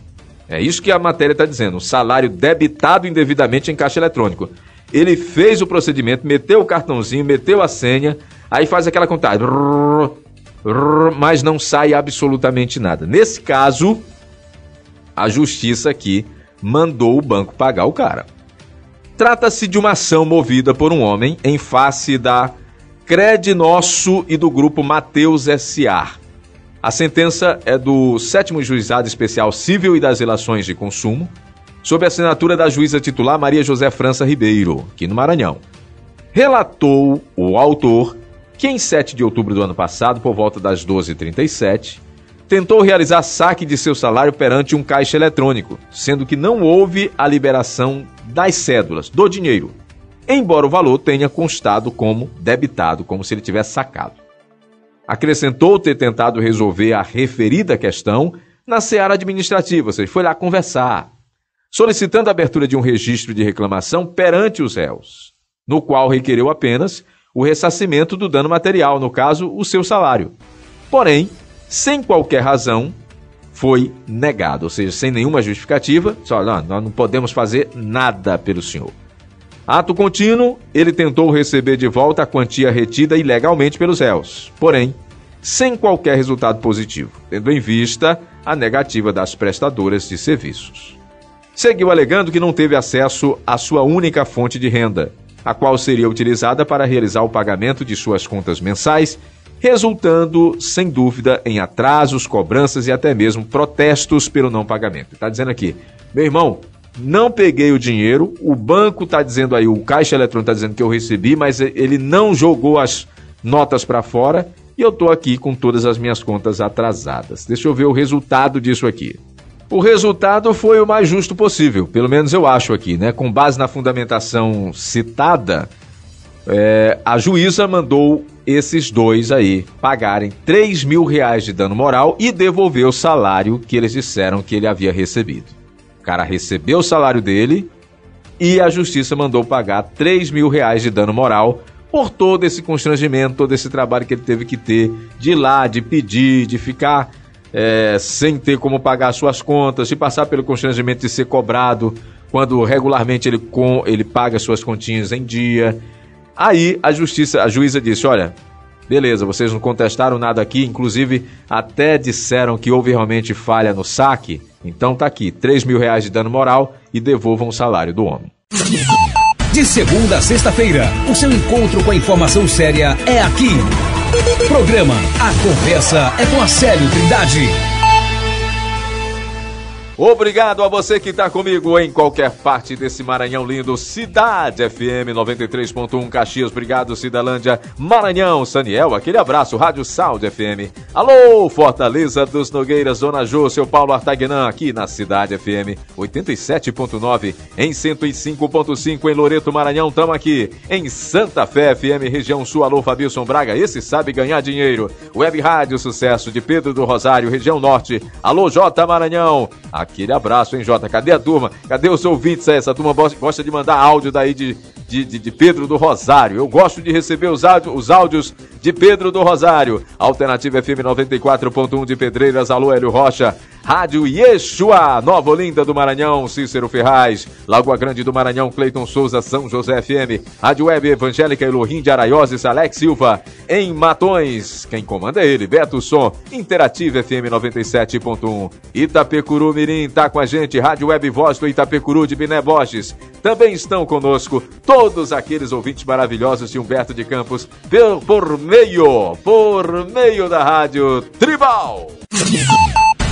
[SPEAKER 2] É isso que a matéria está dizendo. O salário debitado indevidamente em caixa eletrônico. Ele fez o procedimento, meteu o cartãozinho, meteu a senha, aí faz aquela contagem, mas não sai absolutamente nada. Nesse caso, a justiça aqui mandou o banco pagar o cara. Trata-se de uma ação movida por um homem em face da Crednosso e do grupo Mateus S.A. A sentença é do 7º Juizado Especial Civil e das Relações de Consumo, sob a assinatura da juíza titular Maria José França Ribeiro, aqui no Maranhão. Relatou o autor que em 7 de outubro do ano passado, por volta das 12h37, tentou realizar saque de seu salário perante um caixa eletrônico, sendo que não houve a liberação das cédulas, do dinheiro, embora o valor tenha constado como debitado, como se ele tivesse sacado. Acrescentou ter tentado resolver a referida questão na seara administrativa, ou seja, foi lá conversar, solicitando a abertura de um registro de reclamação perante os réus, no qual requereu apenas o ressarcimento do dano material, no caso, o seu salário. Porém, sem qualquer razão, foi negado, ou seja, sem nenhuma justificativa, só, nós não podemos fazer nada pelo senhor. Ato contínuo, ele tentou receber de volta a quantia retida ilegalmente pelos réus, porém, sem qualquer resultado positivo, tendo em vista a negativa das prestadoras de serviços. Seguiu alegando que não teve acesso à sua única fonte de renda, a qual seria utilizada para realizar o pagamento de suas contas mensais, resultando, sem dúvida, em atrasos, cobranças e até mesmo protestos pelo não pagamento. Está dizendo aqui, meu irmão, não peguei o dinheiro, o banco está dizendo aí, o caixa eletrônico está dizendo que eu recebi, mas ele não jogou as notas para fora e eu estou aqui com todas as minhas contas atrasadas. Deixa eu ver o resultado disso aqui. O resultado foi o mais justo possível, pelo menos eu acho aqui, né? Com base na fundamentação citada, a juíza mandou esses dois aí pagarem R$3.000 de dano moral e devolver o salário que eles disseram que ele havia recebido. O cara recebeu o salário dele e a justiça mandou pagar R$3.000 de dano moral por todo esse constrangimento, todo esse trabalho que ele teve que ter de ir lá, de pedir, de ficar sem ter como pagar suas contas, de passar pelo constrangimento de ser cobrado quando regularmente ele paga suas continhas em dia. Aí a juíza disse, olha, beleza, vocês não contestaram nada aqui, inclusive até disseram que houve realmente falha no saque, então tá aqui, R$3.000 de dano moral e devolvam o salário do homem.
[SPEAKER 1] De segunda a sexta-feira, o seu encontro com a informação séria é aqui. Programa A Conversa é com Acélio Trindade.
[SPEAKER 2] Obrigado a você que está comigo em qualquer parte desse Maranhão lindo. Cidade FM 93.1 Caxias, obrigado Cidalândia, Maranhão, Saniel, aquele abraço, Rádio Sound FM. Alô, Fortaleza dos Nogueiras, Zona Jô, seu Paulo Artagnan, aqui na Cidade FM 87.9, em 105.5 em Loreto, Maranhão, tamo aqui. Em Santa Fé FM, região sul, alô Fabilson Braga, esse sabe ganhar dinheiro. Web Rádio Sucesso de Pedro do Rosário, região norte, alô J Maranhão. Aquele abraço, hein, Jota? Cadê a turma? Cadê os ouvintes aí? Essa turma gosta de mandar áudio daí de Pedro do Rosário. Eu gosto de receber os áudios de Pedro do Rosário. Alternativa FM 94.1 de Pedreiras, alô Hélio Rocha. Rádio Yeshua, Nova Olinda do Maranhão, Cícero Ferraz. Lagoa Grande do Maranhão, Cleiton Souza, São José FM. Rádio Web Evangélica Elohim de Araioses, Alex Silva. Em Matões, quem comanda é ele, Beto Som. Interativa FM 97.1. Itapecuru Mirim, tá com a gente. Rádio Web Voz do Itapecuru de Biné Borges. Também estão conosco todos aqueles ouvintes maravilhosos de Humberto de Campos por meio da Rádio Tribal.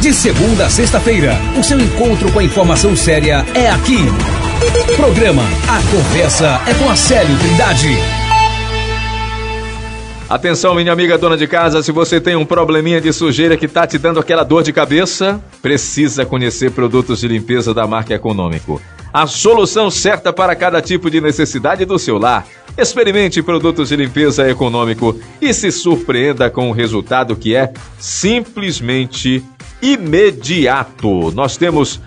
[SPEAKER 1] De segunda a sexta-feira, o seu encontro com a informação séria é aqui. Programa A Conversa é com Acélio Trindade.
[SPEAKER 2] Atenção, minha amiga dona de casa, se você tem um probleminha de sujeira que tá te dando aquela dor de cabeça, precisa conhecer produtos de limpeza da marca Econômico. A solução certa para cada tipo de necessidade do seu lar. Experimente produtos de limpeza Econômico e se surpreenda com o resultado que é simplesmente imediato. Nós temos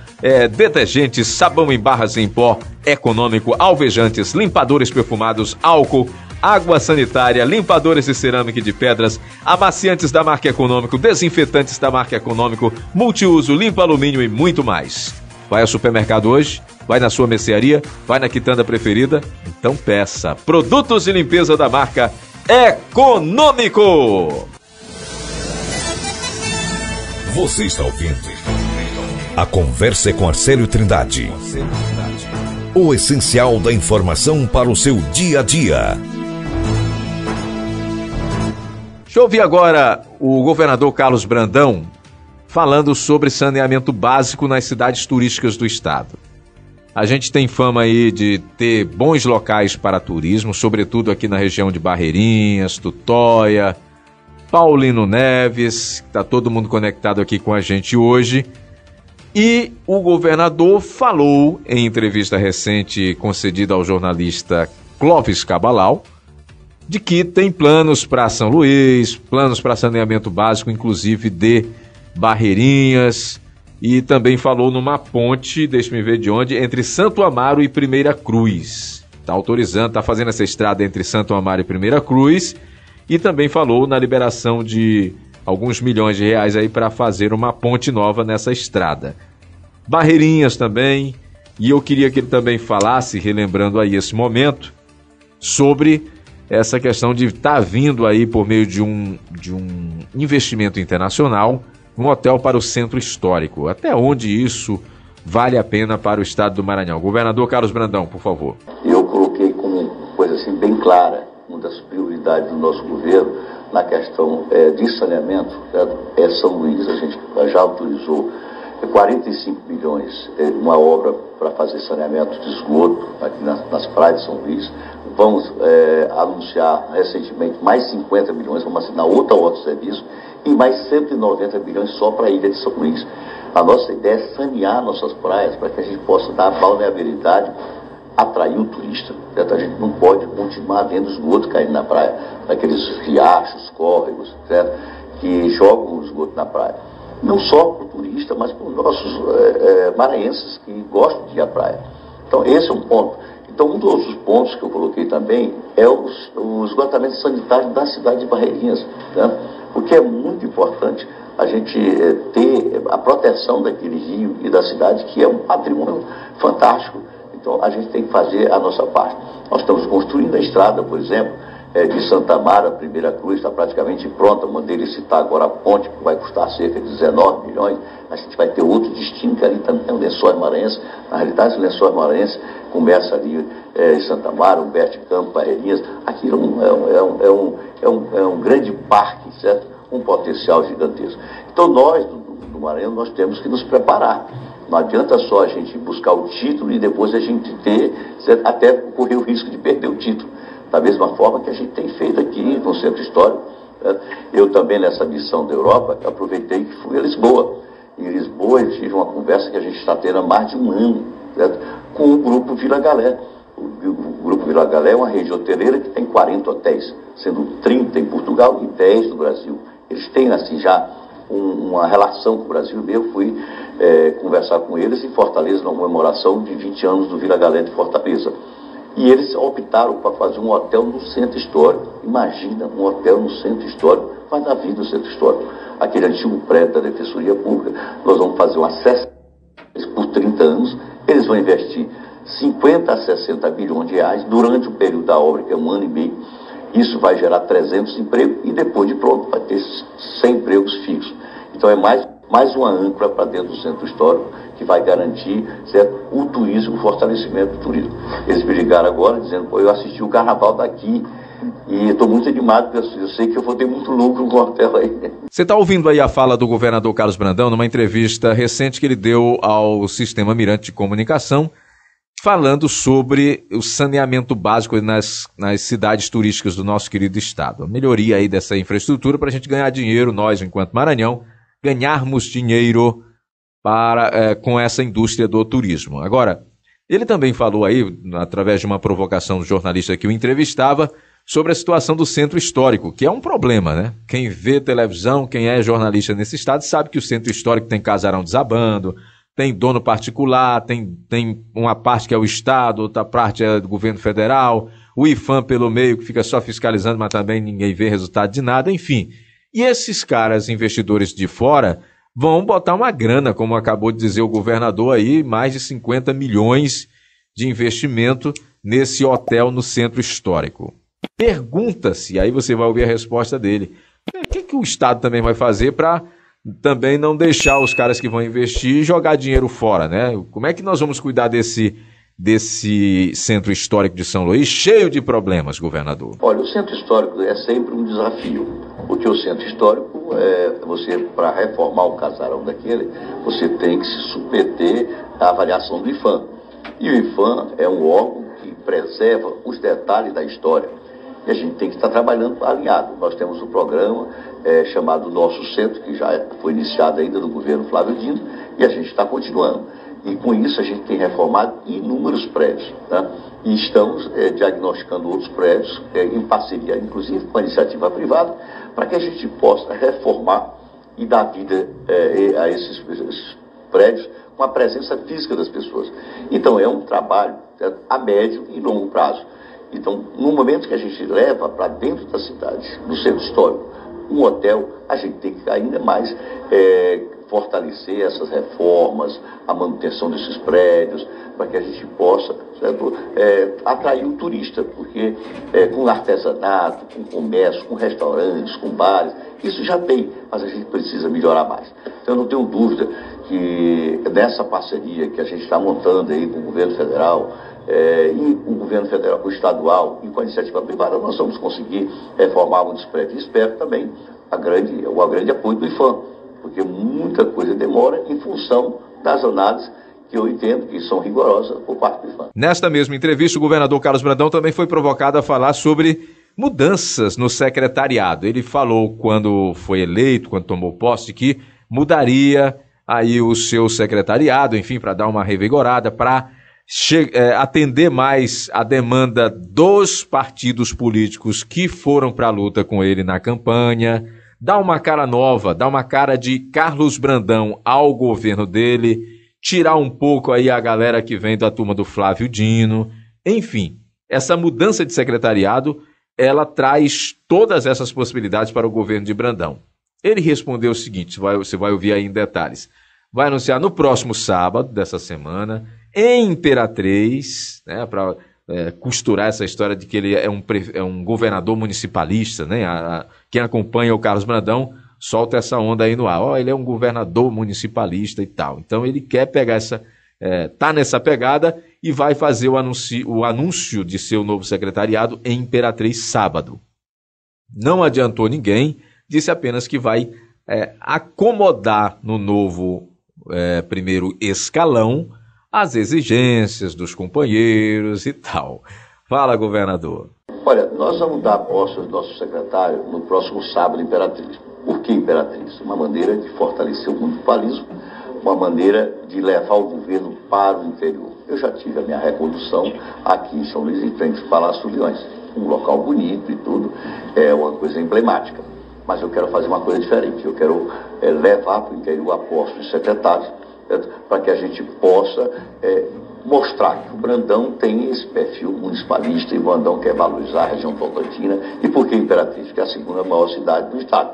[SPEAKER 2] detergentes, sabão em barras em pó Econômico, alvejantes, limpadores perfumados, álcool, água sanitária, limpadores de cerâmica e de pedras, amaciantes da marca Econômico, desinfetantes da marca Econômico, multiuso, limpa alumínio e muito mais. Vai ao supermercado hoje? Vai na sua mercearia? Vai na quitanda preferida? Então peça. Produtos de limpeza da marca Econômico.
[SPEAKER 3] Você está ouvindo A Conversa com Arcélio Trindade. O essencial da informação para o seu dia a dia.
[SPEAKER 2] Deixa eu ouvir agora o governador Carlos Brandão falando sobre saneamento básico nas cidades turísticas do estado. A gente tem fama aí de ter bons locais para turismo, sobretudo aqui na região de Barreirinhas, Tutóia, Paulino Neves, está todo mundo conectado aqui com a gente hoje. E o governador falou em entrevista recente concedida ao jornalista Clóvis Cabalau, de que tem planos para São Luís, planos para saneamento básico, inclusive de Barreirinhas, e também falou numa ponte, deixa-me ver de onde, entre Santo Amaro e Primeira Cruz. Está autorizando, está fazendo essa estrada entre Santo Amaro e Primeira Cruz, e também falou na liberação de alguns milhões de reais aí para fazer uma ponte nova nessa estrada. Barreirinhas também, e eu queria que ele também falasse, relembrando aí esse momento, sobre essa questão de estar vindo aí por meio de um investimento internacional, um hotel para o centro histórico. Até onde isso vale a pena para o estado do Maranhão? Governador Carlos Brandão, por favor.
[SPEAKER 13] Eu coloquei como coisa assim bem clara, uma das prioridades do nosso governo na questão de saneamento, é São Luís. A gente já autorizou 45 milhões, uma obra para fazer saneamento de esgoto aqui nas praias de São Luís. Vamos anunciar recentemente mais 50 milhões, vamos assinar outro serviço, e mais 190 milhões só para a ilha de São Luís. A nossa ideia é sanear nossas praias para que a gente possa dar balneabilidade, atrair o turista. Certo? A gente não pode continuar vendo esgoto caindo na praia, aqueles riachos, córregos, certo? Que jogam o esgoto na praia. Não só para o turista, mas para os nossos maranhenses que gostam de ir à praia. Então, esse é um ponto. Então, um dos pontos que eu coloquei também é o esgotamento sanitário da cidade de Barreirinhas, né? Porque é muito importante a gente ter a proteção daquele rio e da cidade, que é um patrimônio fantástico. Então, a gente tem que fazer a nossa parte. Nós estamos construindo a estrada, por exemplo, de Santa Amaro, a Primeira Cruz, está praticamente pronta. Mandei licitar agora a ponte, que vai custar cerca de 19 milhões. A gente vai ter outro destino, que ali também é o Lençóis Maranhenses. Na realidade, o Lençóis Maranhenses começa ali em Santa Amaro, Humberto de Campos, Barreirinhas. Aquilo é um grande parque, certo? Um potencial gigantesco. Então, nós, do Maranhão, nós temos que nos preparar. Não adianta só a gente buscar o título e depois a gente ter, certo? Até correr o risco de perder o título. Da mesma forma que a gente tem feito aqui no Centro Histórico. Certo? Eu também, nessa missão da Europa, aproveitei que fui a Lisboa. Em Lisboa, eu tive uma conversa que a gente está tendo há mais de um ano, certo? Com o Grupo Vila Galé. O Grupo Vila Galé é uma rede hoteleira que tem 40 hotéis, sendo 30 em Portugal e 10 no Brasil. Eles têm, assim, já uma relação com o Brasil. Eu fui conversar com eles em Fortaleza, na comemoração de 20 anos do Vila Galé de Fortaleza. E eles optaram para fazer um hotel no centro histórico. Imagina, um hotel no centro histórico, vai dar vida no centro histórico. Aquele antigo prédio da Defensoria Pública, nós vamos fazer uma cesta por 30 anos, eles vão investir 50 a 60 bilhões de reais durante o período da obra, que é 1 ano e meio. Isso vai gerar 300 empregos e depois de pronto vai ter 100 empregos fixos. Então é mais uma âncora para dentro do centro histórico que vai garantir, certo, o turismo, o fortalecimento do turismo. Eles me ligaram agora dizendo, pô, eu assisti o carnaval daqui e estou muito animado, porque eu sei que eu vou ter muito lucro com o hotel aí.
[SPEAKER 2] Você está ouvindo aí a fala do governador Carlos Brandão numa entrevista recente que ele deu ao Sistema Mirante de Comunicação, falando sobre o saneamento básico nas cidades turísticas do nosso querido estado. A melhoria aí dessa infraestrutura para a gente ganhar dinheiro, nós, enquanto Maranhão, ganharmos dinheiro com essa indústria do turismo. Agora, ele também falou aí, através de uma provocação do jornalista que o entrevistava, sobre a situação do centro histórico, que é um problema, né? Quem vê televisão, quem é jornalista nesse estado, sabe que o centro histórico tem casarão desabando, tem dono particular, tem uma parte que é o Estado, outra parte é do governo federal, o IFAM pelo meio que fica só fiscalizando, mas também ninguém vê resultado de nada, enfim. E esses caras, investidores de fora, vão botar uma grana, como acabou de dizer o governador aí, mais de 50 milhões de investimento nesse hotel no centro histórico. Pergunta-se, aí você vai ouvir a resposta dele, o que o Estado também vai fazer para também não deixar os caras que vão investir jogar dinheiro fora, né? Como é que nós vamos cuidar desse centro histórico de São Luís, cheio de problemas, governador?
[SPEAKER 13] Olha, o centro histórico é sempre um desafio, porque o centro histórico, para reformar o casarão daquele, você tem que se submeter à avaliação do IFAM. E o IFAM é um órgão que preserva os detalhes da história. E a gente tem que estar trabalhando alinhado. Nós temos um programa chamado Nosso Centro, que já foi iniciado ainda no governo Flávio Dino, e a gente está continuando. E com isso a gente tem reformado inúmeros prédios, né? E estamos diagnosticando outros prédios em parceria, inclusive com a iniciativa privada, para que a gente possa reformar e dar vida a esses prédios com a presença física das pessoas. Então é um trabalho a médio e longo prazo. Então, no momento que a gente leva para dentro da cidade, do centro histórico, um hotel, a gente tem que ainda mais fortalecer essas reformas, a manutenção desses prédios, para que a gente possa, certo, atrair o turista, porque com artesanato, com comércio, com restaurantes, com bares, isso já tem, mas a gente precisa melhorar mais. Então, eu não tenho dúvida que nessa parceria que a gente está montando aí com o governo federal, e o governo federal, o estadual e com a iniciativa privada, nós vamos conseguir reformar muitos prédios. E espero também o grande apoio do IFAM, porque muita coisa demora em função das análises que eu entendo que são rigorosas por parte do IFAM.
[SPEAKER 2] Nesta mesma entrevista, o governador Carlos Brandão também foi provocado a falar sobre mudanças no secretariado. Ele falou, quando foi eleito, quando tomou posse, que mudaria aí o seu secretariado, enfim, para dar uma revigorada, para atender mais a demanda dos partidos políticos que foram para a luta com ele na campanha, dar uma cara nova, dar uma cara de Carlos Brandão ao governo dele, tirar um pouco aí a galera que vem da turma do Flávio Dino, enfim, essa mudança de secretariado, ela traz todas essas possibilidades para o governo de Brandão. Ele respondeu o seguinte, você vai ouvir aí em detalhes, vai anunciar no próximo sábado dessa semana, em Imperatriz, né, para costurar essa história de que ele é um governador municipalista, né? Quem acompanha o Carlos Brandão solta essa onda aí no ar. Ele é um governador municipalista e tal. Então ele quer pegar tá nessa pegada e vai fazer o anúncio de seu novo secretariado em Imperatriz sábado. Não adiantou ninguém, disse apenas que vai acomodar no novo primeiro escalão as exigências dos companheiros e tal. Fala, governador.
[SPEAKER 13] Olha, nós vamos dar posse ao nosso secretário no próximo sábado em Imperatriz. Por que Imperatriz? Uma maneira de fortalecer o municipalismo, uma maneira de levar o governo para o interior. Eu já tive a minha recondução aqui em São Luís, em frente ao Palácio do Leões. Um local bonito e tudo, é uma coisa emblemática. Mas eu quero fazer uma coisa diferente. Eu quero levar para o interior a posse dos secretários, para que a gente possa mostrar que o Brandão tem esse perfil municipalista e o Brandão quer valorizar a região Tocantina. E por que Imperatriz? Que é a segunda maior cidade do estado.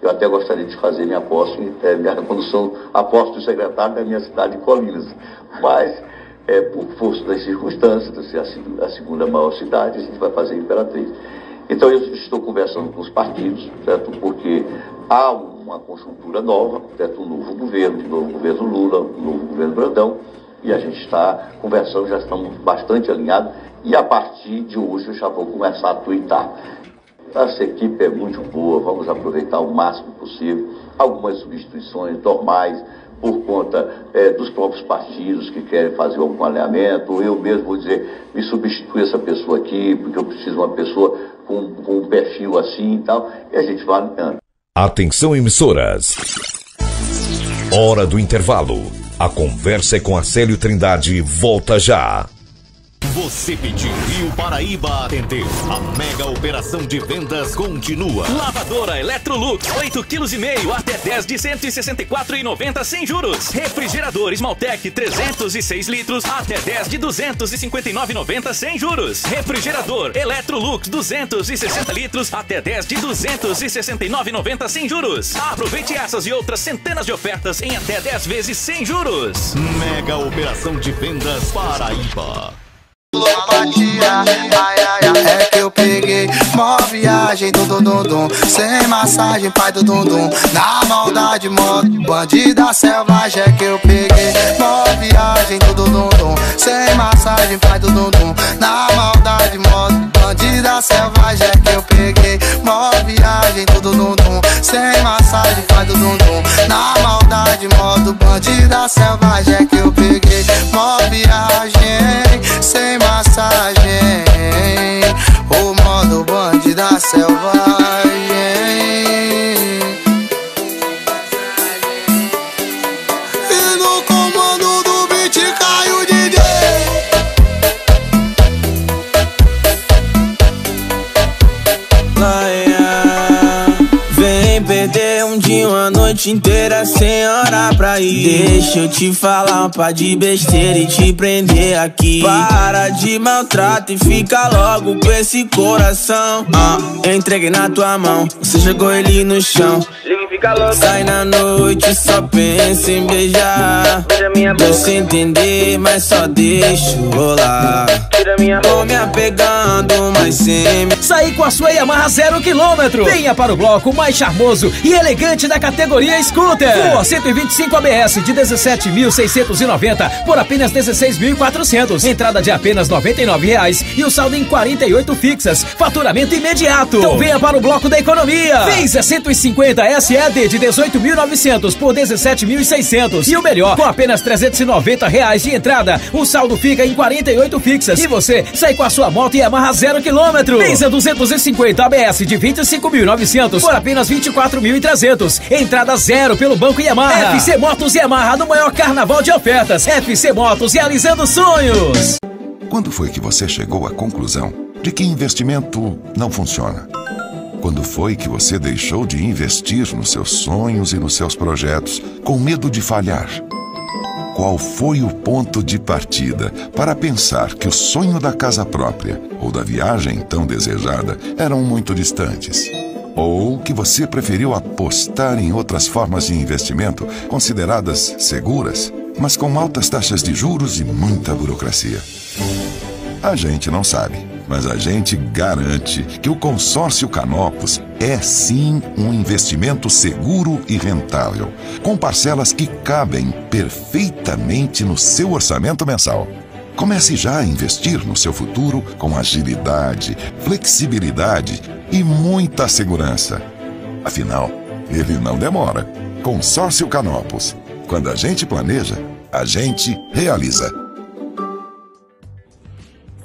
[SPEAKER 13] Eu até gostaria de fazer minha posse, minha recondução, a posse do secretário da minha cidade de Colinas. Mas, por força das circunstâncias, de ser a segunda maior cidade, a gente vai fazer Imperatriz. Então eu estou conversando com os partidos, certo? Porque há uma conjuntura nova, certo? Um novo governo Lula, um novo governo Brandão, e a gente está conversando, já estamos bastante alinhados, e a partir de hoje eu já vou começar a tuitar. Essa equipe é muito boa, vamos aproveitar o máximo possível, algumas substituições normais, por conta dos próprios partidos que querem fazer algum alinhamento. Eu mesmo vou dizer, me substitui essa pessoa aqui, porque eu preciso de uma pessoa com um perfil assim e tal, e a gente vai alinhando.
[SPEAKER 3] Atenção, emissoras. Hora do intervalo. A conversa é com Acélio Trindade. Volta já.
[SPEAKER 6] Você pediu e o Paraíba atendeu. A mega operação de vendas continua.
[SPEAKER 7] Lavadora Electrolux, 8,5 kg até 10 de 164,90 sem juros. Refrigerador Maltec, 306 litros até 10 de 259,90 sem juros. Refrigerador Electrolux, 260 litros até 10 de 269,90 sem juros. Aproveite essas e outras centenas de ofertas em até 10 vezes sem juros.
[SPEAKER 6] Mega operação de vendas Paraíba.
[SPEAKER 8] É que eu peguei mó viagem, dum, sem massagem, pai do dum, na maldade, modo bandida selvagem. É que eu peguei mó viagem, dum, sem massagem, pai do dum, na maldade, modo bandida selvagem. É que eu peguei mó viagem, dum, sem massagem, pai do dum, na maldade, modo bandida selvagem. É que eu peguei mó viagem, sem massagem, o modo bandida selvagem. E no comando do beat cai o DJ.
[SPEAKER 14] Vem perder um dia, uma noite inteira sem hora pra ir. Deixa eu te falar um par de besteira e te prender aqui. Para de maltrato e fica logo com esse coração. Entreguei na tua mão, você jogou ele no chão. Sai na noite, só pensa em beijar. Deixa eu entender, mas só deixa rolar. Tô me apegando, mas sem me...
[SPEAKER 1] Sair com a sua Yamaha 0 km. Venha para o bloco mais charmoso e elegante da categoria Scooter. Ford 125 ABS de 17.690 por apenas 16.400. Entrada de apenas R$ 99,00 e o saldo em 48 fixas. Faturamento imediato. Então venha para o bloco da economia. Venza 150 SED de 18.900 por 17.600. E o melhor, com apenas R$ 390,00 de entrada, o saldo fica em 48 fixas. E você sai com a sua moto Yamaha 0 km. Venza 250 ABS de 25.900 por apenas 24.300. Entrada zero pelo Banco Yamaha. FC Motos Yamaha no maior carnaval de ofertas. FC Motos, realizando sonhos.
[SPEAKER 15] Quando foi que você chegou à conclusão de que investimento não funciona? Quando foi que você deixou de investir nos seus sonhos e nos seus projetos com medo de falhar? Qual foi o ponto de partida para pensar que o sonho da casa própria ou da viagem tão desejada eram muito distantes? Ou que você preferiu apostar em outras formas de investimento consideradas seguras, mas com altas taxas de juros e muita burocracia? A gente não sabe, mas a gente garante que o Consórcio Canopus é sim um investimento seguro e rentável, com parcelas que cabem perfeitamente no seu orçamento mensal. Comece já a investir no seu futuro com agilidade, flexibilidade e muita segurança. Afinal, ele não demora. Consórcio Canopus. Quando a gente planeja, a gente realiza.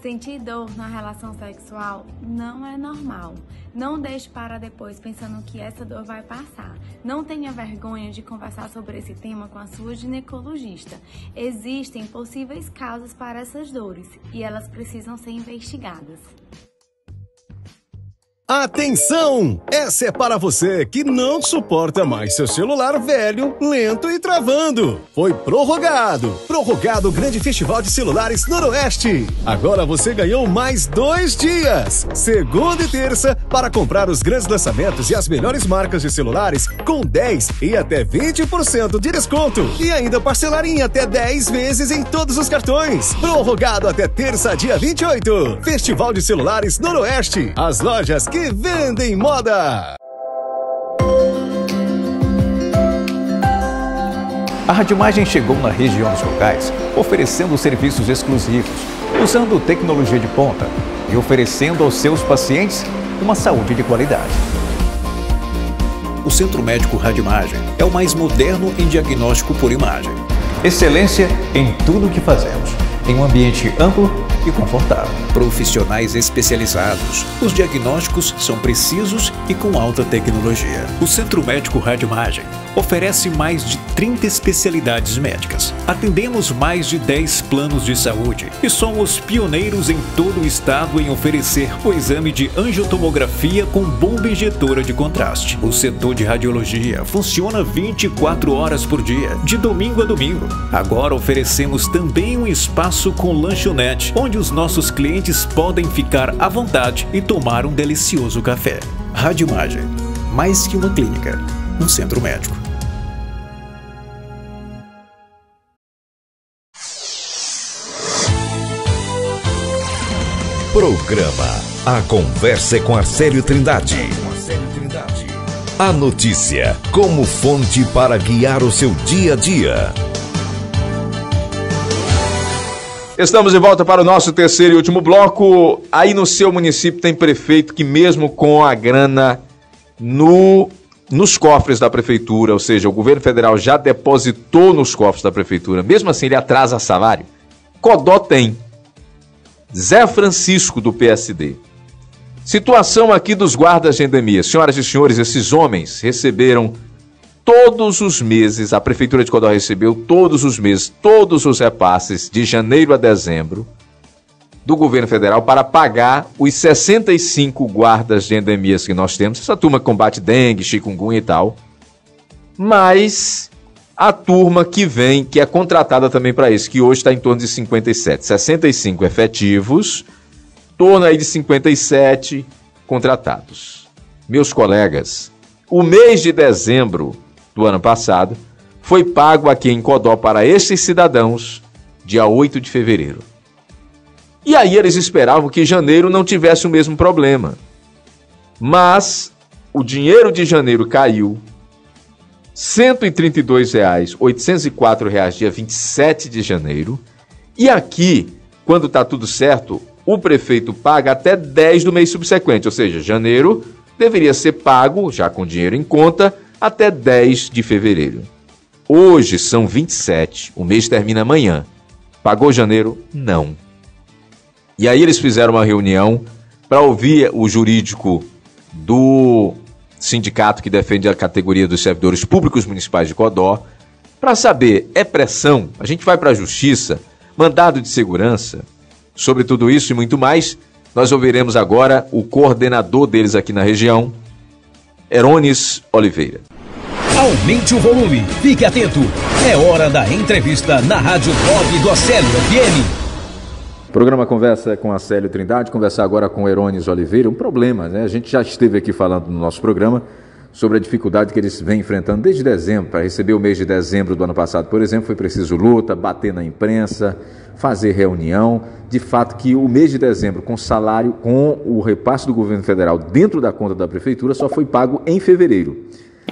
[SPEAKER 9] Sentir dor na relação sexual não é normal. Não deixe para depois pensando que essa dor vai passar. Não tenha vergonha de conversar sobre esse tema com a sua ginecologista. Existem possíveis causas para essas dores e elas precisam ser investigadas.
[SPEAKER 11] Atenção! Essa é para você que não suporta mais seu celular velho, lento e travando. Foi prorrogado. Prorrogado o Grande Festival de Celulares Noroeste. Agora você ganhou mais 2 dias, segunda e terça, para comprar os grandes lançamentos e as melhores marcas de celulares com 10 e até 20% de desconto. E ainda parcelar em até 10 vezes em todos os cartões. Prorrogado até terça, dia 28. Festival de Celulares Noroeste. As lojas que vendem moda.
[SPEAKER 10] A Radimagem chegou na região dos locais, oferecendo serviços exclusivos, usando tecnologia de ponta e oferecendo aos seus pacientes uma saúde de qualidade. O Centro Médico Radimagem é o mais moderno em diagnóstico por imagem.
[SPEAKER 16] Excelência em tudo o que fazemos, em um ambiente amplo e confortável.
[SPEAKER 10] Profissionais especializados. Os diagnósticos são precisos e com alta tecnologia. O Centro Médico Radimagem oferece mais de 30 especialidades médicas. Atendemos mais de 10 planos de saúde e somos pioneiros em todo o estado em oferecer o exame de angiotomografia com bomba injetora de contraste. O setor de radiologia funciona 24 horas por dia, de domingo a domingo. Agora oferecemos também um espaço com lanchonete, onde os nossos clientes podem ficar à vontade e tomar um delicioso café. Radimagem, mais que uma clínica, um centro médico.
[SPEAKER 3] Programa A Conversa com Arcélio Trindade. A notícia como fonte para guiar o seu dia a dia.
[SPEAKER 2] Estamos de volta para o nosso terceiro e último bloco. Aí no seu município tem prefeito que mesmo com a grana nos cofres da prefeitura, ou seja, o governo federal já depositou nos cofres da prefeitura, mesmo assim ele atrasa salário. Codó tem. Zé Francisco, do PSD. Situação aqui dos guardas de endemia. Senhoras e senhores, esses homens receberam todos os meses, a Prefeitura de Codó recebeu todos os meses, todos os repasses de janeiro a dezembro do governo federal para pagar os 65 guardas de endemias que nós temos, essa turma que combate dengue, chikungunya e tal, mas a turma que vem, que é contratada também para isso, que hoje está em torno de 57, 65 efetivos, torno aí de 57 contratados. Meus colegas, o mês de dezembro do ano passado foi pago aqui em Codó para estes cidadãos dia 8 de fevereiro. E aí eles esperavam que janeiro não tivesse o mesmo problema. Mas o dinheiro de janeiro caiu R$ 132,804 dia 27 de janeiro. E aqui, quando está tudo certo, o prefeito paga até 10 do mês subsequente. Ou seja, janeiro deveria ser pago, já com dinheiro em conta, até 10 de fevereiro. Hoje são 27, o mês termina amanhã. Pagou janeiro? Não. E aí eles fizeram uma reunião para ouvir o jurídico do sindicato que defende a categoria dos servidores públicos municipais de Codó, para saber, é pressão? A gente vai para a justiça, mandado de segurança, sobre tudo isso e muito mais. Nós ouviremos agora o coordenador deles aqui na região, Herones Oliveira.
[SPEAKER 1] Aumente o volume, fique atento. É hora da entrevista na Rádio Blog do Arcélio FM.
[SPEAKER 2] Programa Conversa com Arcélio Trindade, conversar agora com Herones Oliveira. Um problema, né? A gente já esteve aqui falando no nosso programa sobre a dificuldade que eles vêm enfrentando desde dezembro. Para receber o mês de dezembro do ano passado, por exemplo, foi preciso luta, bater na imprensa, fazer reunião. De fato que o mês de dezembro, com salário, com o repasse do governo federal dentro da conta da prefeitura, só foi pago em fevereiro.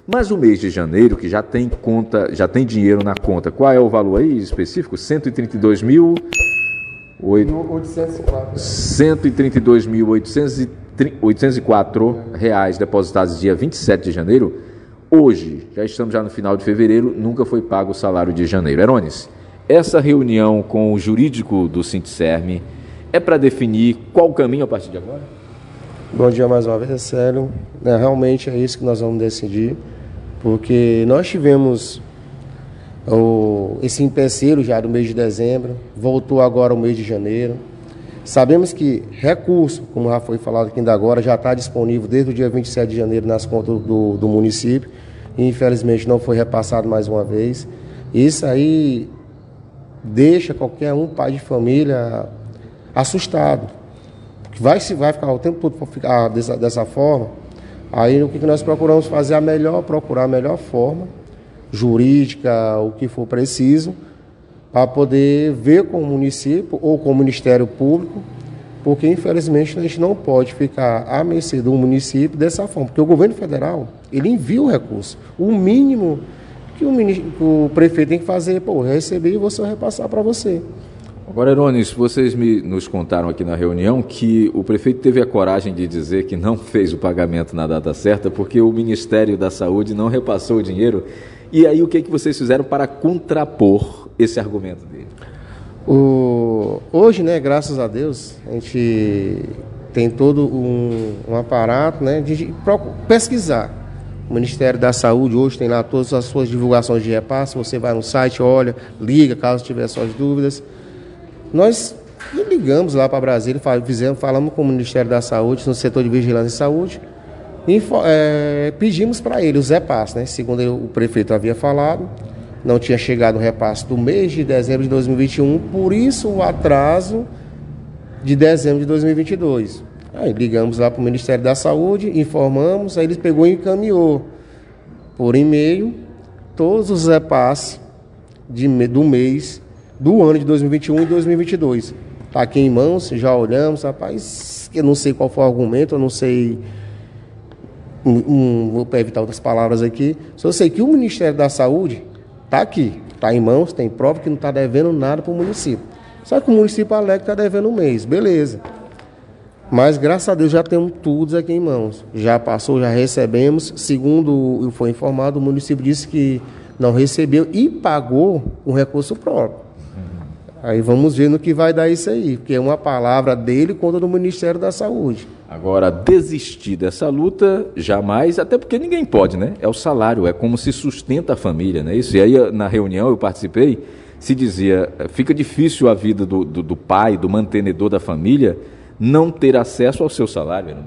[SPEAKER 2] Mas o mês de janeiro, que já tem conta, já tem dinheiro na conta, qual é o valor aí específico? 132.804 reais depositados dia 27 de janeiro. Hoje, já estamos já no final de fevereiro, nunca foi pago o salário de janeiro. Herones, essa reunião com o jurídico do Sindicerme é para definir qual o caminho a partir de agora?
[SPEAKER 17] Bom dia mais uma vez, Célio. Realmente é isso que nós vamos decidir, porque nós tivemos esse empecilho já do mês de dezembro, voltou agora o mês de janeiro. Sabemos que recurso, como já foi falado aqui ainda agora, já está disponível desde o dia 27 de janeiro nas contas do município, e infelizmente não foi repassado mais uma vez. Isso aí deixa qualquer pai de família assustado. Vai ficar o tempo todo para ficar dessa forma. Aí o que nós procuramos fazer? Procurar a melhor forma jurídica, o que for preciso, para poder ver com o município ou com o Ministério Público, porque infelizmente a gente não pode ficar à mercê do município dessa forma, porque o governo federal, ele envia o recurso. O mínimo que o prefeito tem que fazer, eu recebi e vou repassar para você.
[SPEAKER 2] Agora, Herones, vocês nos contaram aqui na reunião que o prefeito teve a coragem de dizer que não fez o pagamento na data certa porque o Ministério da Saúde não repassou o dinheiro. E aí o que vocês fizeram para contrapor esse argumento dele?
[SPEAKER 17] Hoje, né, graças a Deus, a gente tem todo um aparato, né, de pesquisar. O Ministério da Saúde hoje tem lá todas as suas divulgações de repasse. Você vai no site, olha, liga caso tiver suas dúvidas. Nós ligamos lá para Brasília, falamos com o Ministério da Saúde, no setor de vigilância e saúde, e pedimos para ele os repasses, né? Segundo o prefeito havia falado, não tinha chegado o repasse do mês de dezembro de 2021, por isso o atraso de dezembro de 2022. Aí ligamos lá para o Ministério da Saúde, informamos, aí ele pegou e encaminhou por e-mail todos os repasses do mês do ano de 2021 e 2022. Está aqui em mãos, já olhamos, rapaz, eu não sei qual foi o argumento, eu não sei, vou evitar outras palavras aqui, só sei que o Ministério da Saúde está aqui, está em mãos, tem prova que não está devendo nada para o município. Só que o município alega que está devendo um mês, beleza. Mas graças a Deus já temos tudo aqui em mãos. Já passou, já recebemos, segundo foi informado, o município disse que não recebeu e pagou um recurso próprio. Aí vamos ver no que vai dar isso aí, porque é uma palavra dele contra do Ministério da Saúde.
[SPEAKER 2] Agora, desistir dessa luta, jamais, até porque ninguém pode, né? É o salário, é como se sustenta a família, né? Isso. E aí, na reunião, eu participei, se dizia, fica difícil a vida do pai, do mantenedor da família, não ter acesso ao seu salário, né?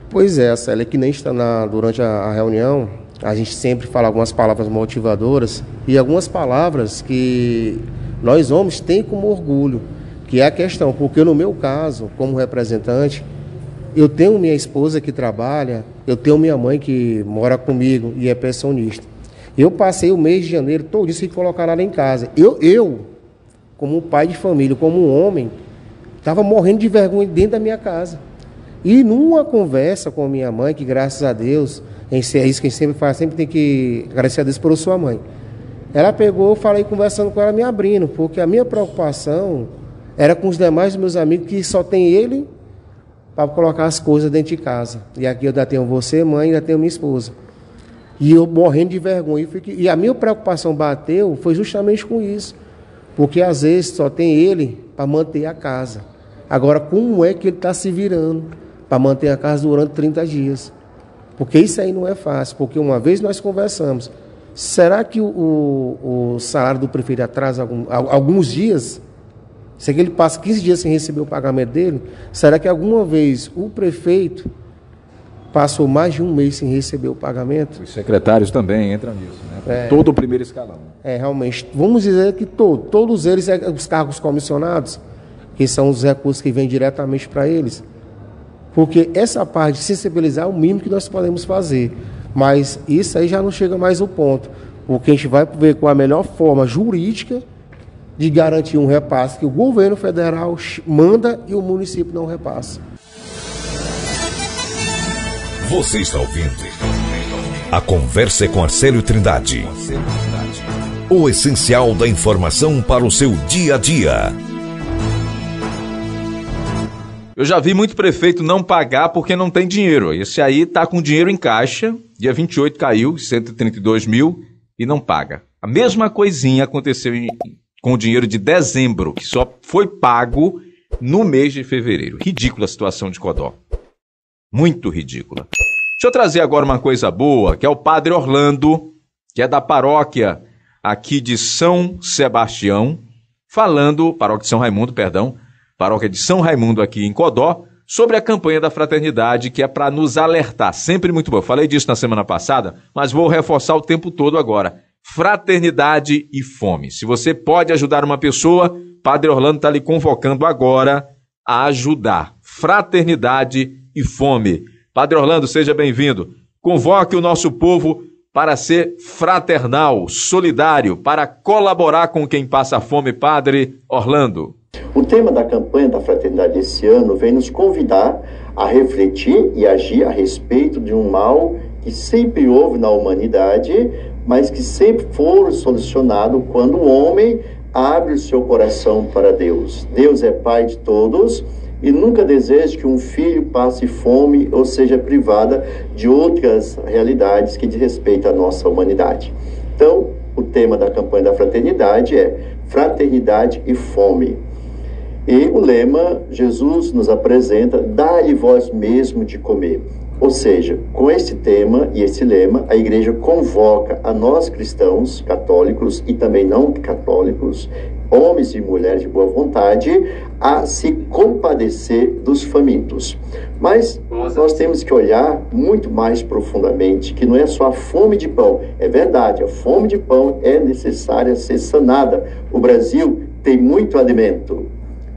[SPEAKER 17] Pois é, Célia, que nem está durante a reunião, a gente sempre fala algumas palavras motivadoras e algumas palavras que nós homens temos como orgulho, que é a questão, porque no meu caso, como representante, eu tenho minha esposa que trabalha, eu tenho minha mãe que mora comigo e é pensionista. Eu passei o mês de janeiro todo isso e colocar ela em casa. Eu, como pai de família, como um homem, estava morrendo de vergonha dentro da minha casa. E numa conversa com a minha mãe, que graças a Deus, é isso que a gente sempre faz, sempre tem que agradecer a Deus por sua mãe. Ela pegou, falei conversando com ela, me abrindo, porque a minha preocupação era com os demais meus amigos, que só tem ele para colocar as coisas dentro de casa. E aqui eu ainda tenho você, mãe, ainda tenho minha esposa. E eu morrendo de vergonha. E a minha preocupação bateu foi justamente com isso. Porque às vezes só tem ele para manter a casa. Agora, como é que ele está se virando para manter a casa durante 30 dias? Porque isso aí não é fácil. Porque uma vez nós conversamos, será que o salário do prefeito atrasa alguns dias? Será que ele passa 15 dias sem receber o pagamento dele? Será que alguma vez o prefeito passou mais de um mês sem receber o pagamento?
[SPEAKER 2] Os secretários também entram nisso, né? Todo o primeiro escalão.
[SPEAKER 17] Realmente. Vamos dizer que todos eles, os cargos comissionados, que são os recursos que vêm diretamente para eles. Porque essa parte de sensibilizar é o mínimo que nós podemos fazer. Mas isso aí já não chega mais ao ponto. Porque a gente vai ver com a melhor forma jurídica de garantir um repasse que o governo federal manda e o município não repassa.
[SPEAKER 3] Você está ouvindo A Conversa com Arcélio Trindade. O essencial da informação para o seu dia a dia.
[SPEAKER 2] Eu já vi muito prefeito não pagar porque não tem dinheiro. Esse aí tá com dinheiro em caixa, dia 28 caiu, 132 mil, e não paga. A mesma coisinha aconteceu com o dinheiro de dezembro, que só foi pago no mês de fevereiro. Ridícula a situação de Codó. Muito ridícula. Deixa eu trazer agora uma coisa boa, que é o Padre Orlando, que é da paróquia aqui de São Sebastião, paróquia de São Raimundo, perdão, paróquia de São Raimundo aqui em Codó, sobre a campanha da fraternidade, que é para nos alertar. Sempre muito bom. Eu falei disso na semana passada, mas vou reforçar o tempo todo agora. Fraternidade e fome. Se você pode ajudar uma pessoa, Padre Orlando está lhe convocando agora a ajudar. Fraternidade e fome. Padre Orlando, seja bem-vindo. Convoque o nosso povo para ser fraternal, solidário, para colaborar com quem passa fome. Padre Orlando.
[SPEAKER 18] O tema da campanha da fraternidade esse ano vem nos convidar a refletir e agir a respeito de um mal que sempre houve na humanidade, mas que sempre foi solucionado quando o homem abre o seu coração para Deus. Deus é Pai de todos e nunca deseja que um filho passe fome ou seja privada de outras realidades que diz respeito à nossa humanidade. Então, o tema da campanha da fraternidade é fraternidade e fome. E o lema, Jesus nos apresenta, dá-lhe vós mesmo de comer. Ou seja, com esse tema e esse lema, a igreja convoca a nós cristãos, católicos e também não católicos, homens e mulheres de boa vontade, a se compadecer dos famintos. Mas nós temos que olhar muito mais profundamente, que não é só a fome de pão. É verdade, a fome de pão é necessária ser sanada. O Brasil tem muito alimento,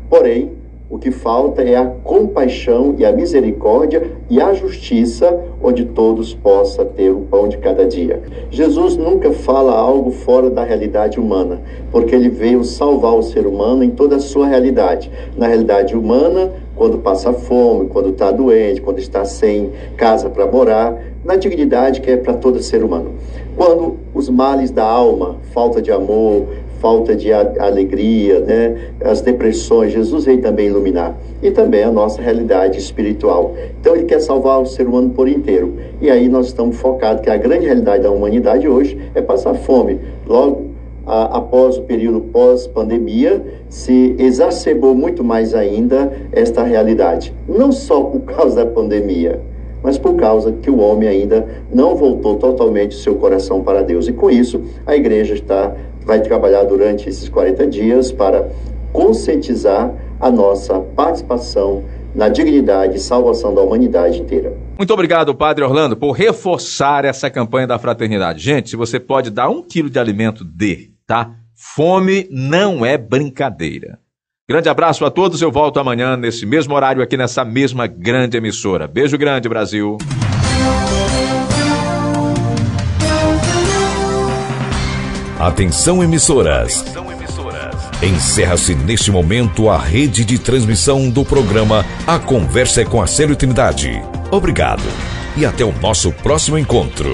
[SPEAKER 18] porém, o que falta é a compaixão e a misericórdia e a justiça, onde todos possam ter o pão de cada dia. Jesus nunca fala algo fora da realidade humana, porque ele veio salvar o ser humano em toda a sua realidade. Na realidade humana, quando passa fome, quando está doente, quando está sem casa para morar, na dignidade que é para todo ser humano. Quando os males da alma, falta de amor, falta de alegria, né? As depressões, Jesus veio também iluminar. E também a nossa realidade espiritual. Então ele quer salvar o ser humano por inteiro. E aí nós estamos focados que a grande realidade da humanidade hoje é passar fome. Logo, após o período pós-pandemia, se exacerbou muito mais ainda esta realidade. Não só por causa da pandemia, mas por causa que o homem ainda não voltou totalmente o seu coração para Deus. E com isso, a igreja vai trabalhar durante esses 40 dias para conscientizar a nossa participação na dignidade e salvação da humanidade inteira.
[SPEAKER 2] Muito obrigado, Padre Orlando, por reforçar essa campanha da fraternidade. Gente, se você pode dar 1 quilo de alimento, dê, tá? Fome não é brincadeira. Grande abraço a todos, eu volto amanhã nesse mesmo horário aqui nessa mesma grande emissora. Beijo grande, Brasil.
[SPEAKER 3] Atenção, emissoras. Encerra-se neste momento a rede de transmissão do programa A Conversa é com Arcélio Trindade. Obrigado e até o nosso próximo encontro.